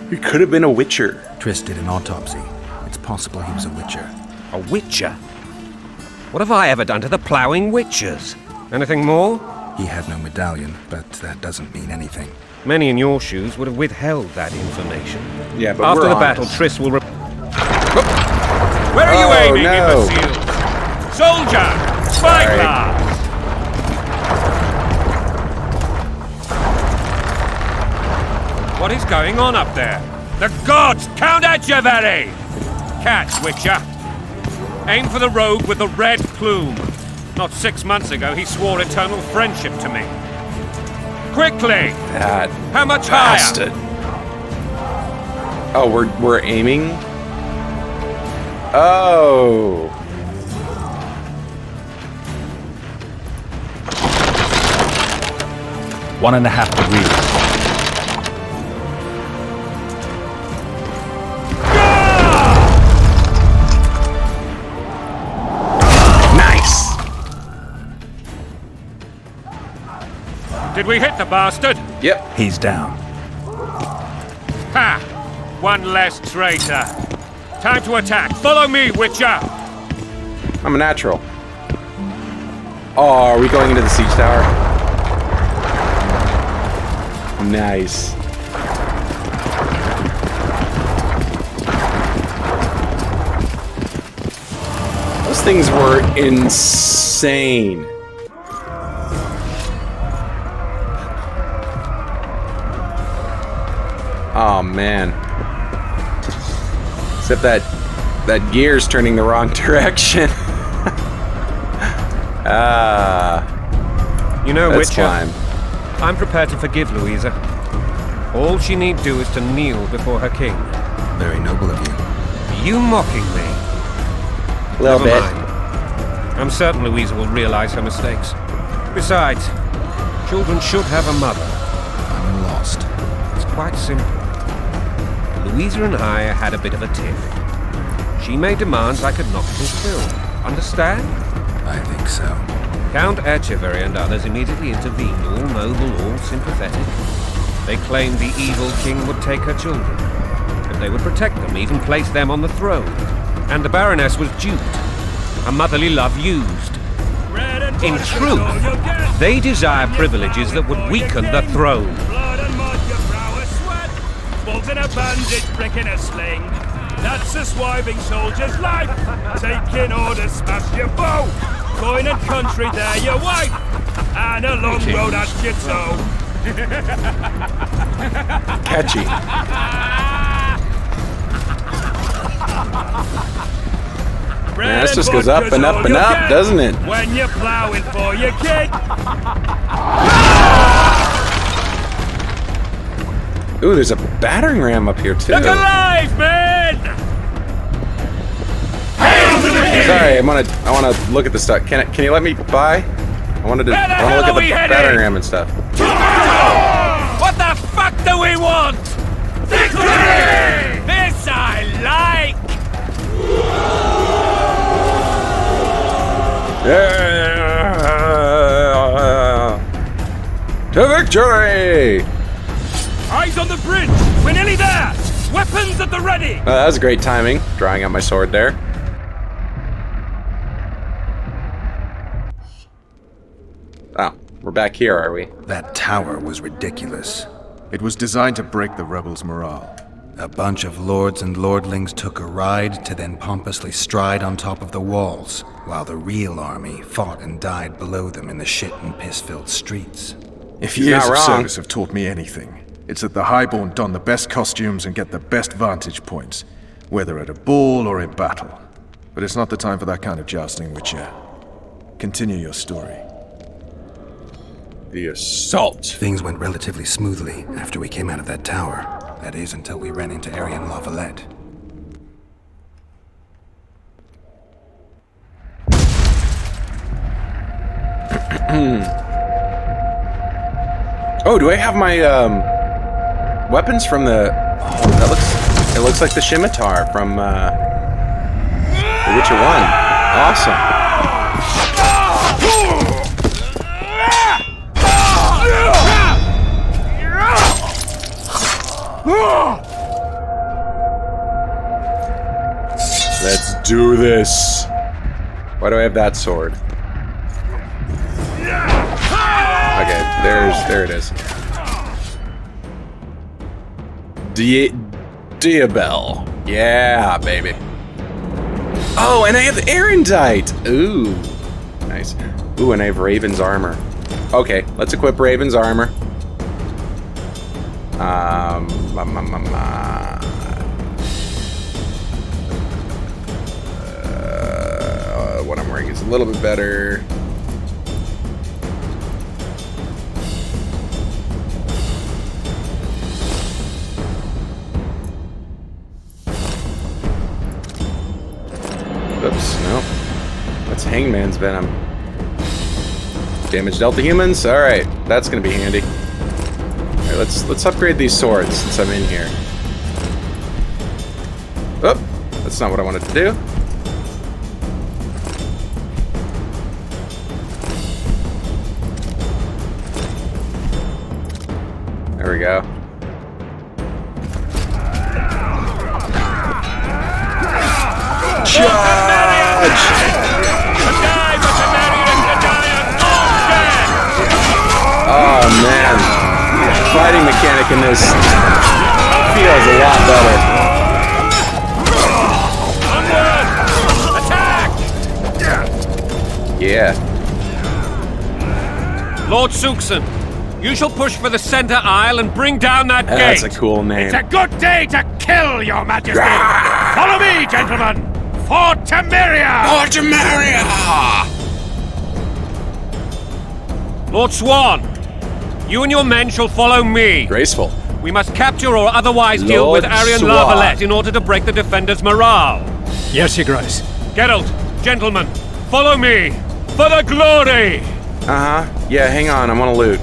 He could have been a witcher. Triss did an autopsy. It's possible he was a witcher. A witcher? What have I ever done to the ploughing witchers? Anything more? He had no medallion, but that doesn't mean anything. Many in your shoes would have withheld that information. Yeah, but After we're the battle, honest. Triss will Where are you Oh, aiming, no. imbeciles? Soldier! Spyglass! What is going on up there? The gods! Count Etcheverry! Catch, Witcher! Aim for the rogue with the red plume. Not 6 months ago, he swore eternal friendship to me. Quickly! That How much bastard. Oh, we're aiming? Oh. Higher? 1.5 degrees. Did we hit the bastard? Yep. He's down. Ha! One less traitor. Time to attack. Follow me, Witcher! I'm a natural. Oh, are we going into the siege tower? Nice. Those things were insane. Oh man. Except that gear's turning the wrong direction. You know, Let's Witcher, climb. I'm prepared to forgive Louisa. All she need do is to kneel before her king. Very noble of you. Are you mocking me? Little Never bit. mind. I'm certain Louisa will realize her mistakes. Besides, children should have a mother. I'm lost. It's quite simple. Louisa and I had a bit of a tiff. She made demands I could not fulfill. Understand? I think so. Count Echeverry and others immediately intervened, all noble, all sympathetic. They claimed the evil king would take her children, but they would protect them, even place them on the throne. And the Baroness was duped, her motherly love used. In truth, they desire privileges that would weaken the throne. Blood and mud, your prowess sweat. Bolt in a bandage, brick in a sling. That's a swiving soldier's life. Taking orders, smash your bow. Coin and country, there your wife. And a long road at your toe. Catchy. Yeah, this just goes up and up and up, doesn't it? When you're plowing for your kid. Ooh, there's a battering ram up here too. Look alive, man! Sorry, I wanna look at the stuff. Can you let me by? I wanna look at the battering ram and stuff. What the fuck do we want? Victory! This I like! Yeah! To victory! Eyes on the bridge! We're nearly there! Weapons at the ready! That was great timing, drawing out my sword there. Oh, we're back here, are we? That tower was ridiculous. It was designed to break the rebels' morale. A bunch of lords and lordlings took a ride to then pompously stride on top of the walls, while the real army fought and died below them in the shit and piss-filled streets. If years of service have taught me anything, it's that the Highborn don the best costumes and get the best vantage points, whether at a ball or in battle. But it's not the time for that kind of jousting, Witcher. Continue your story. The assault. Things went relatively smoothly after we came out of that tower. That is, until we ran into Arian Lavalette. Oh, do I have my weapons from the? Oh, it looks like the scimitar from The Witcher 1. Awesome. Let's do this. Why do I have that sword? Okay, there it is. Diabel. Yeah, baby. Oh, and I have Erendite. Ooh, nice. Ooh, and I have Raven's armor. Okay, let's equip Raven's armor. What I'm wearing is a little bit better. Oops, no. That's Hangman's Venom. Damage dealt to humans? Alright, that's gonna be handy. Alright, let's upgrade these swords since I'm in here. Oh, that's not what I wanted to do. There we go. Charge! Oh man, fighting mechanic in this feels a lot better. Yeah. Lord Suxon, you shall push for the center aisle and bring down that gate. That's a cool name. It's a good day to kill, your majesty! Follow me, gentlemen! For Temeria! For Temeria! Lord Swan, you and your men shall follow me. Graceful. We must capture or otherwise deal Lord with Arian Swan. Lavalette in order to break the defenders' morale. Yes, Your Grace. Geralt, Gentlemen, follow me! For the glory! Uh-huh. Yeah, hang on, I want to loot.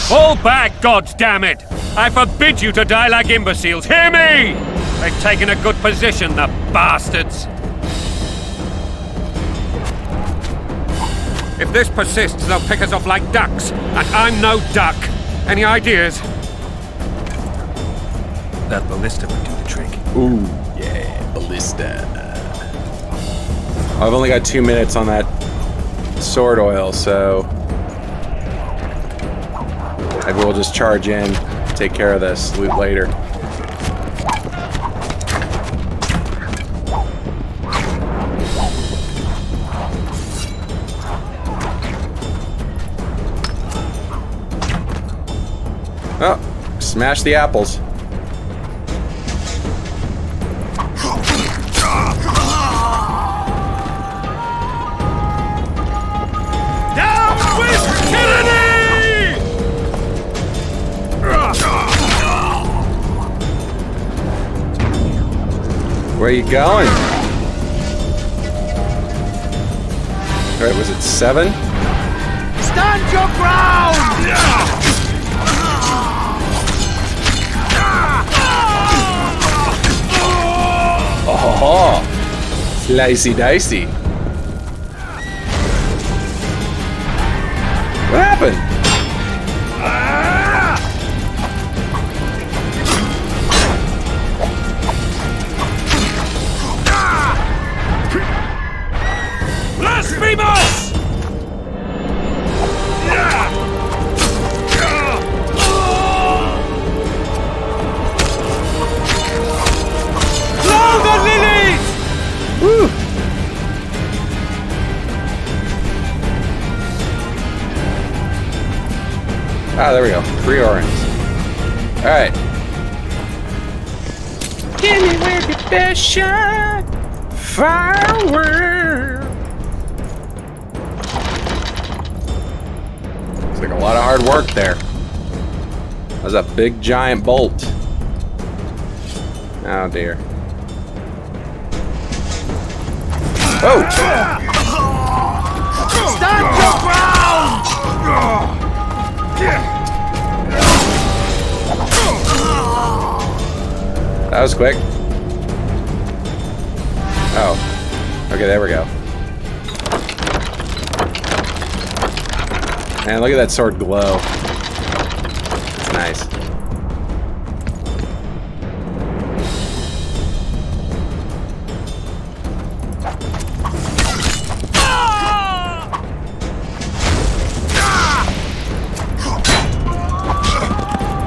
Fall back, goddammit! I forbid you to die like imbeciles, hear me! They've taken a good position, the bastards! If this persists, they'll pick us off like ducks, and I'm no duck. Any ideas? That ballista would do the trick. Ooh, yeah, ballista. I've only got 2 minutes on that sword oil, so maybe we'll just charge in, take care of this, loot later. Oh, smash the apples. Down with tyranny! Where are you going? Alright, was it 7? Stand your ground! Oh, slicey dicey. What happened? Blasphemous! Blow the lilies! Woo! Ah, there we go. 3 oranges. Alright. Give me with your best shot. Firework. It's like a lot of hard work there. That was a big giant bolt. Oh dear. Oh! Stand your ground! That was quick. Oh. Okay, there we go. Man, look at that sword glow. It's nice.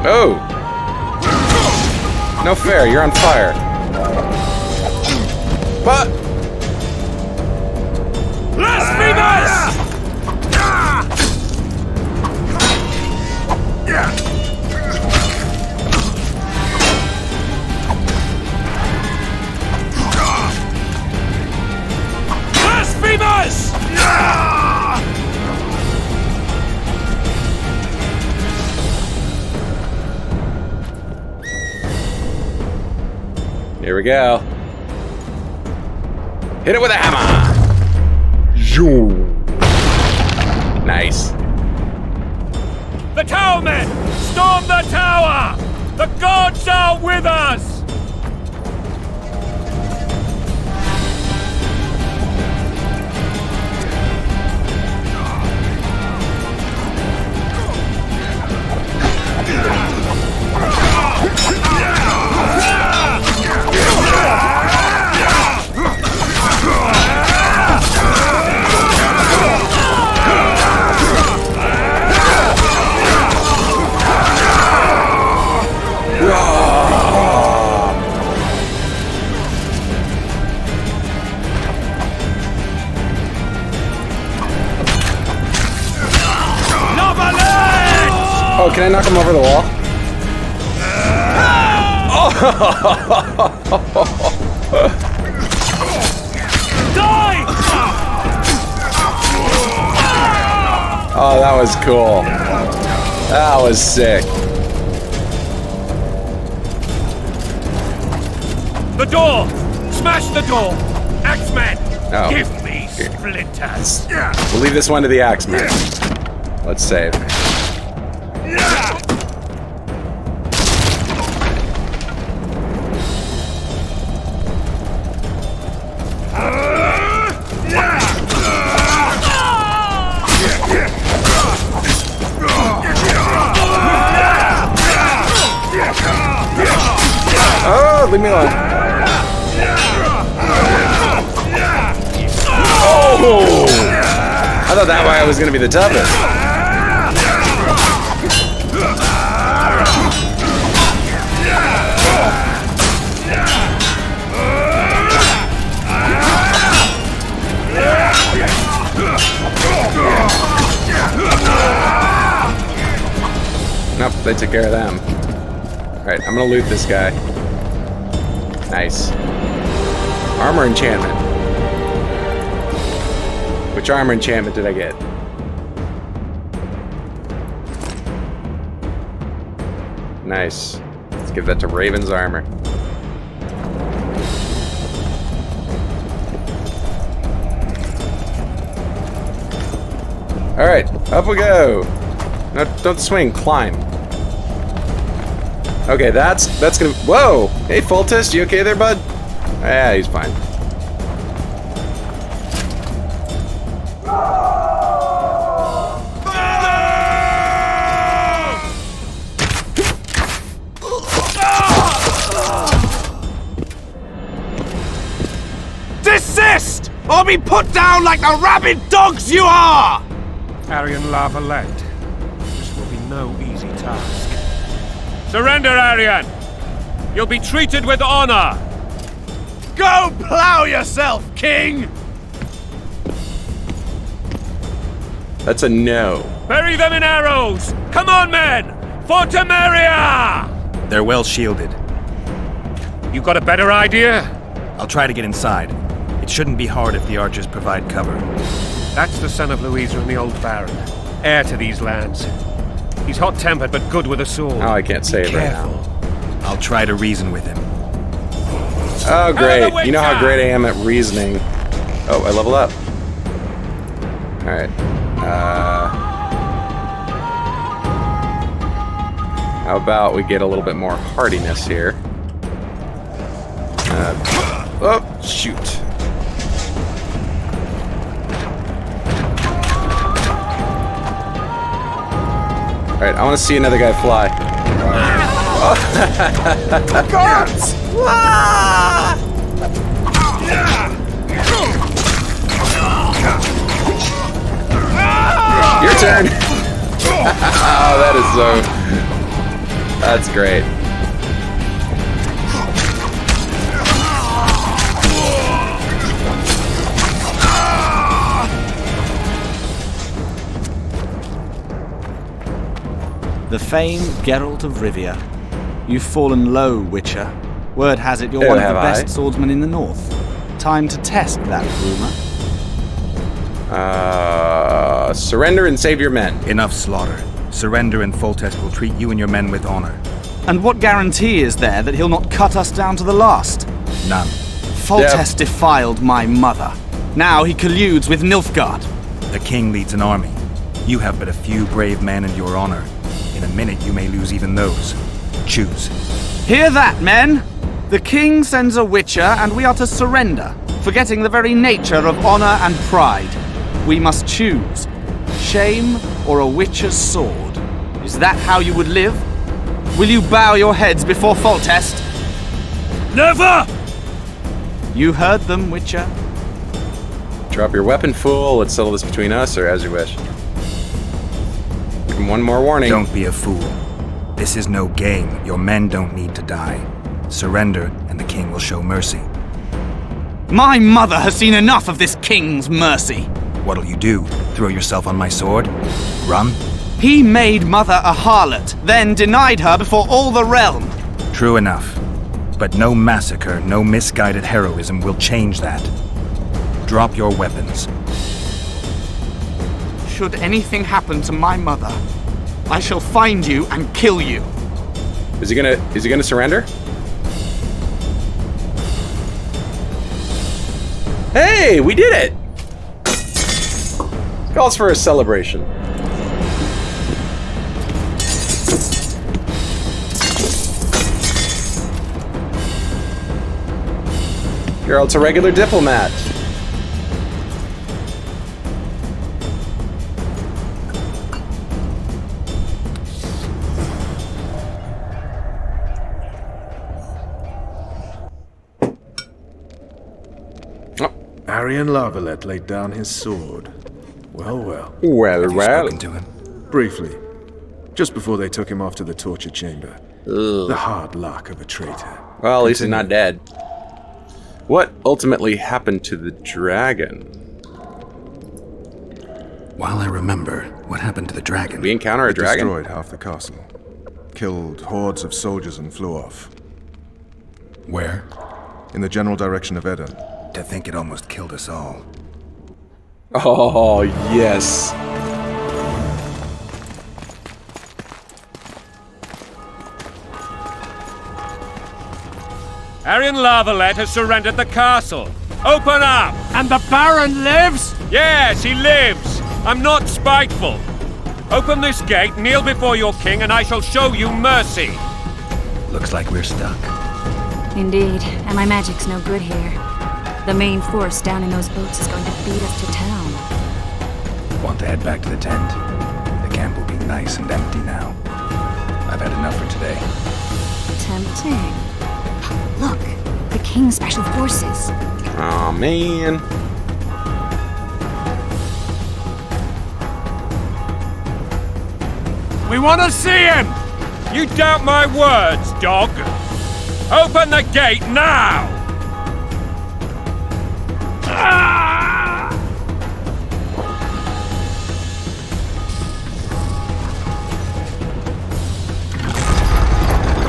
Oh! No fair, you're on fire. But Blasphemous! Blasphemous! here we go. Hit it with a hammer. Nice. The tower men! Storm the tower! The gods are with us! Oh, can I knock him over the wall? Die! Oh, that was cool. That was sick. The door! Smash the door! Axemen! Oh. Give me splinters! We'll leave this one to the Axemen. Let's save. Oh, leave me alone. Oh! I thought that way I was going to be the toughest. Nope, they took care of them. Alright, I'm gonna loot this guy. Nice. Armor enchantment. Which armor enchantment did I get? Nice. Let's give that to Raven's armor. Alright, up we go. No, don't swing, climb. Okay, that's gonna... Whoa! Hey, Fultus, you okay there, bud? Yeah, he's fine. Desist! Or be put down like the rabid dogs you are! Aryan Lavalette. This will be no easy task. Surrender, Aryan! You'll be treated with honor! Go plow yourself, King! That's a no. Bury them in arrows! Come on, men! For Temeria! They're well shielded. You got a better idea? I'll try to get inside. It shouldn't be hard if the archers provide cover. That's the son of Louisa and the old Baron, heir to these lands. He's hot-tempered but good with a sword. Oh, I can't save right now. I'll try to reason with him. Oh, great. You know how great I am at reasoning. Oh, I level up. Alright. How about we get a little bit more hardiness here? Oh, shoot. Alright, I want to see another guy fly. Guards! Your turn! Oh, that is so... That's great. The famed Geralt of Rivia. You've fallen low, Witcher. Word has it you're one of the best swordsmen in the north. Time to test that rumor. Surrender and save your men. Enough slaughter. Surrender and Foltest will treat you and your men with honor. And what guarantee is there that he'll not cut us down to the last? None. Foltest defiled my mother. Now he colludes with Nilfgaard. The king leads an army. You have but a few brave men and your honor. In a minute you may lose even those. Choose. Hear that, men! The king sends a witcher and we are to surrender, forgetting the very nature of honor and pride. We must choose. Shame or a witcher's sword. Is that how you would live? Will you bow your heads before Foltest? Never! You heard them, Witcher. Drop your weapon, fool. Let's settle this between us, or as you wish. Give him one more warning. Don't be a fool. This is no game. Your men don't need to die. Surrender, and the king will show mercy. My mother has seen enough of this king's mercy. What'll you do? Throw yourself on my sword? Run? He made mother a harlot, then denied her before all the realm. True enough. But no massacre, no misguided heroism will change that. Drop your weapons. Should anything happen to my mother, I shall find you and kill you. Is he gonna surrender? Hey, we did it! Calls for a celebration. Geralt's a regular diplomat. Aryan Lavalette laid down his sword. Well, well. Well, Have you spoken to him? Briefly. Just before they took him off to the torture chamber. Ugh. The hard luck of a traitor. Well, at least he's not dead. What ultimately happened to the dragon? While I remember, what happened to the dragon? We encounter a dragon? Destroyed half the castle. Killed hordes of soldiers and flew off. Where? In the general direction of Eden. To think it almost killed us all. Oh, yes. Aryan Lavalette has surrendered the castle. Open up! And the Baron lives? Yes, he lives. I'm not spiteful. Open this gate, kneel before your king, and I shall show you mercy. Looks like we're stuck. Indeed, and my magic's no good here. The main force down in those boats is going to beat us to town. Want to head back to the tent? The camp will be nice and empty now. I've had enough for today. Tempting. Look, the King's Special Forces. Oh man. We want to see him! You doubt my words, dog! Open the gate now!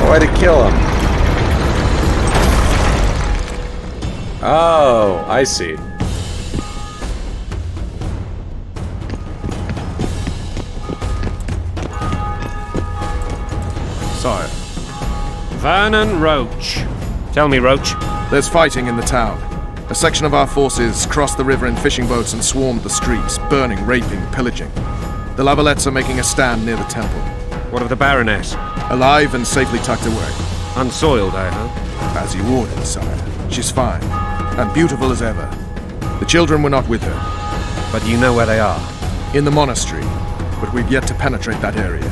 Why to kill him? Oh, I see. Sire. Vernon Roach. Tell me, Roach. There's fighting in the town. A section of our forces crossed the river in fishing boats and swarmed the streets, burning, raping, pillaging. The Lavalettes are making a stand near the temple. What of the Baroness? Alive and safely tucked away. Unsoiled, I hope? As you ordered, sire. She's fine, and beautiful as ever. The children were not with her. But you know where they are? In the monastery, but we've yet to penetrate that area.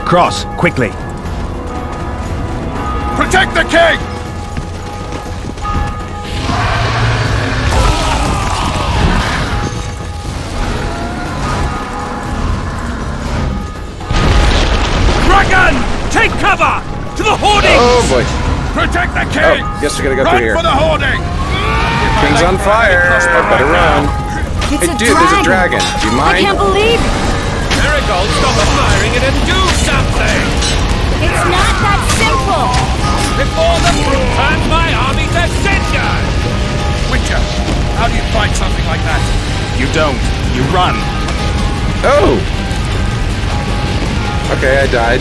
Cross, quickly! Protect the king! Dragon! Take cover! To the hoardings! Oh boy. Protect the king! Oh, guess we gotta go Run through here. for the hoarding! King's on fire! Better run. It's Hey, a dude, there's a dragon. Do you I mind? can't believe it! Marigold, stop admiring it and do something! It's not that simple! Before the fruit turns my army to cinder! Witcher, how do you fight something like that? You don't. You run. Oh! Okay, I died.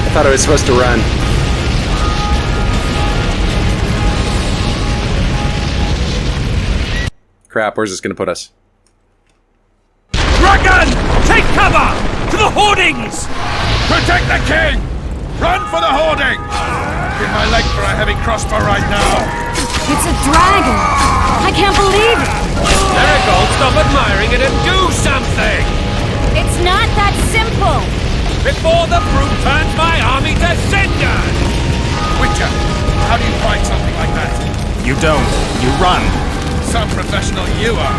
I thought I was supposed to run. Crap, where's this gonna put us? Dragon! Take cover! To the hoardings! Protect the king! Run for the hoarding! Give my leg for a heavy crossbow right now! It's a dragon! I can't believe it! Marigold, stop admiring it and do something! It's not that simple! Before the fruit turns my army to cinder! Witcher, how do you fight something like that? You don't. You run. Some professional you are.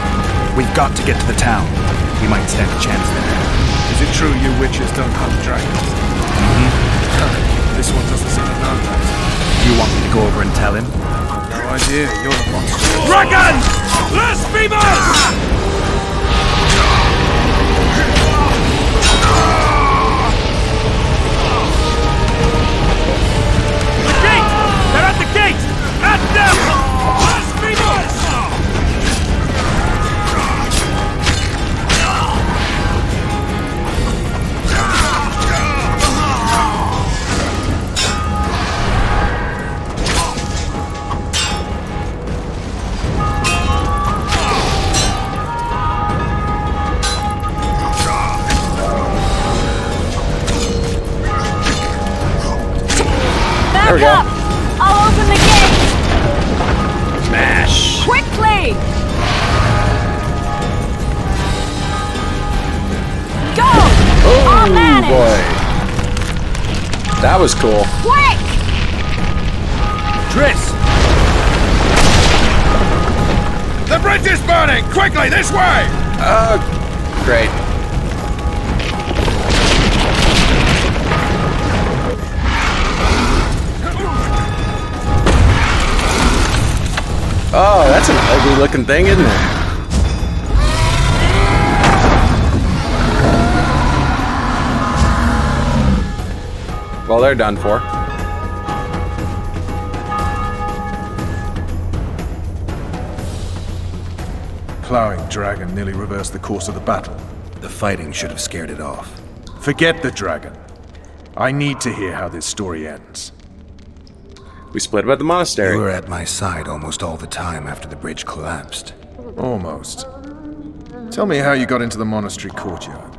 We've got to get to the town. We might stand a chance there. Is it true you witches don't hunt dragons? This one doesn't seem to know that. You want me to go over and tell him? No idea, you're the monster. Dragon! Blasphemous! The gate! They're at the gate! At them! Blasphemous! There we go. up! I'll open the gate! Smash! Quickly! Go! I'll Oh manage! boy. That was cool. Quick! Triss! The bridge is burning! Quickly, this way! Great. Oh, that's an ugly looking thing, isn't it? Well, they're done for. Plowing dragon nearly reversed the course of the battle. The fighting should have scared it off. Forget the dragon. I need to hear how this story ends. We split up at the monastery. You were at my side almost all the time after the bridge collapsed. Almost. Tell me how you got into the monastery courtyard.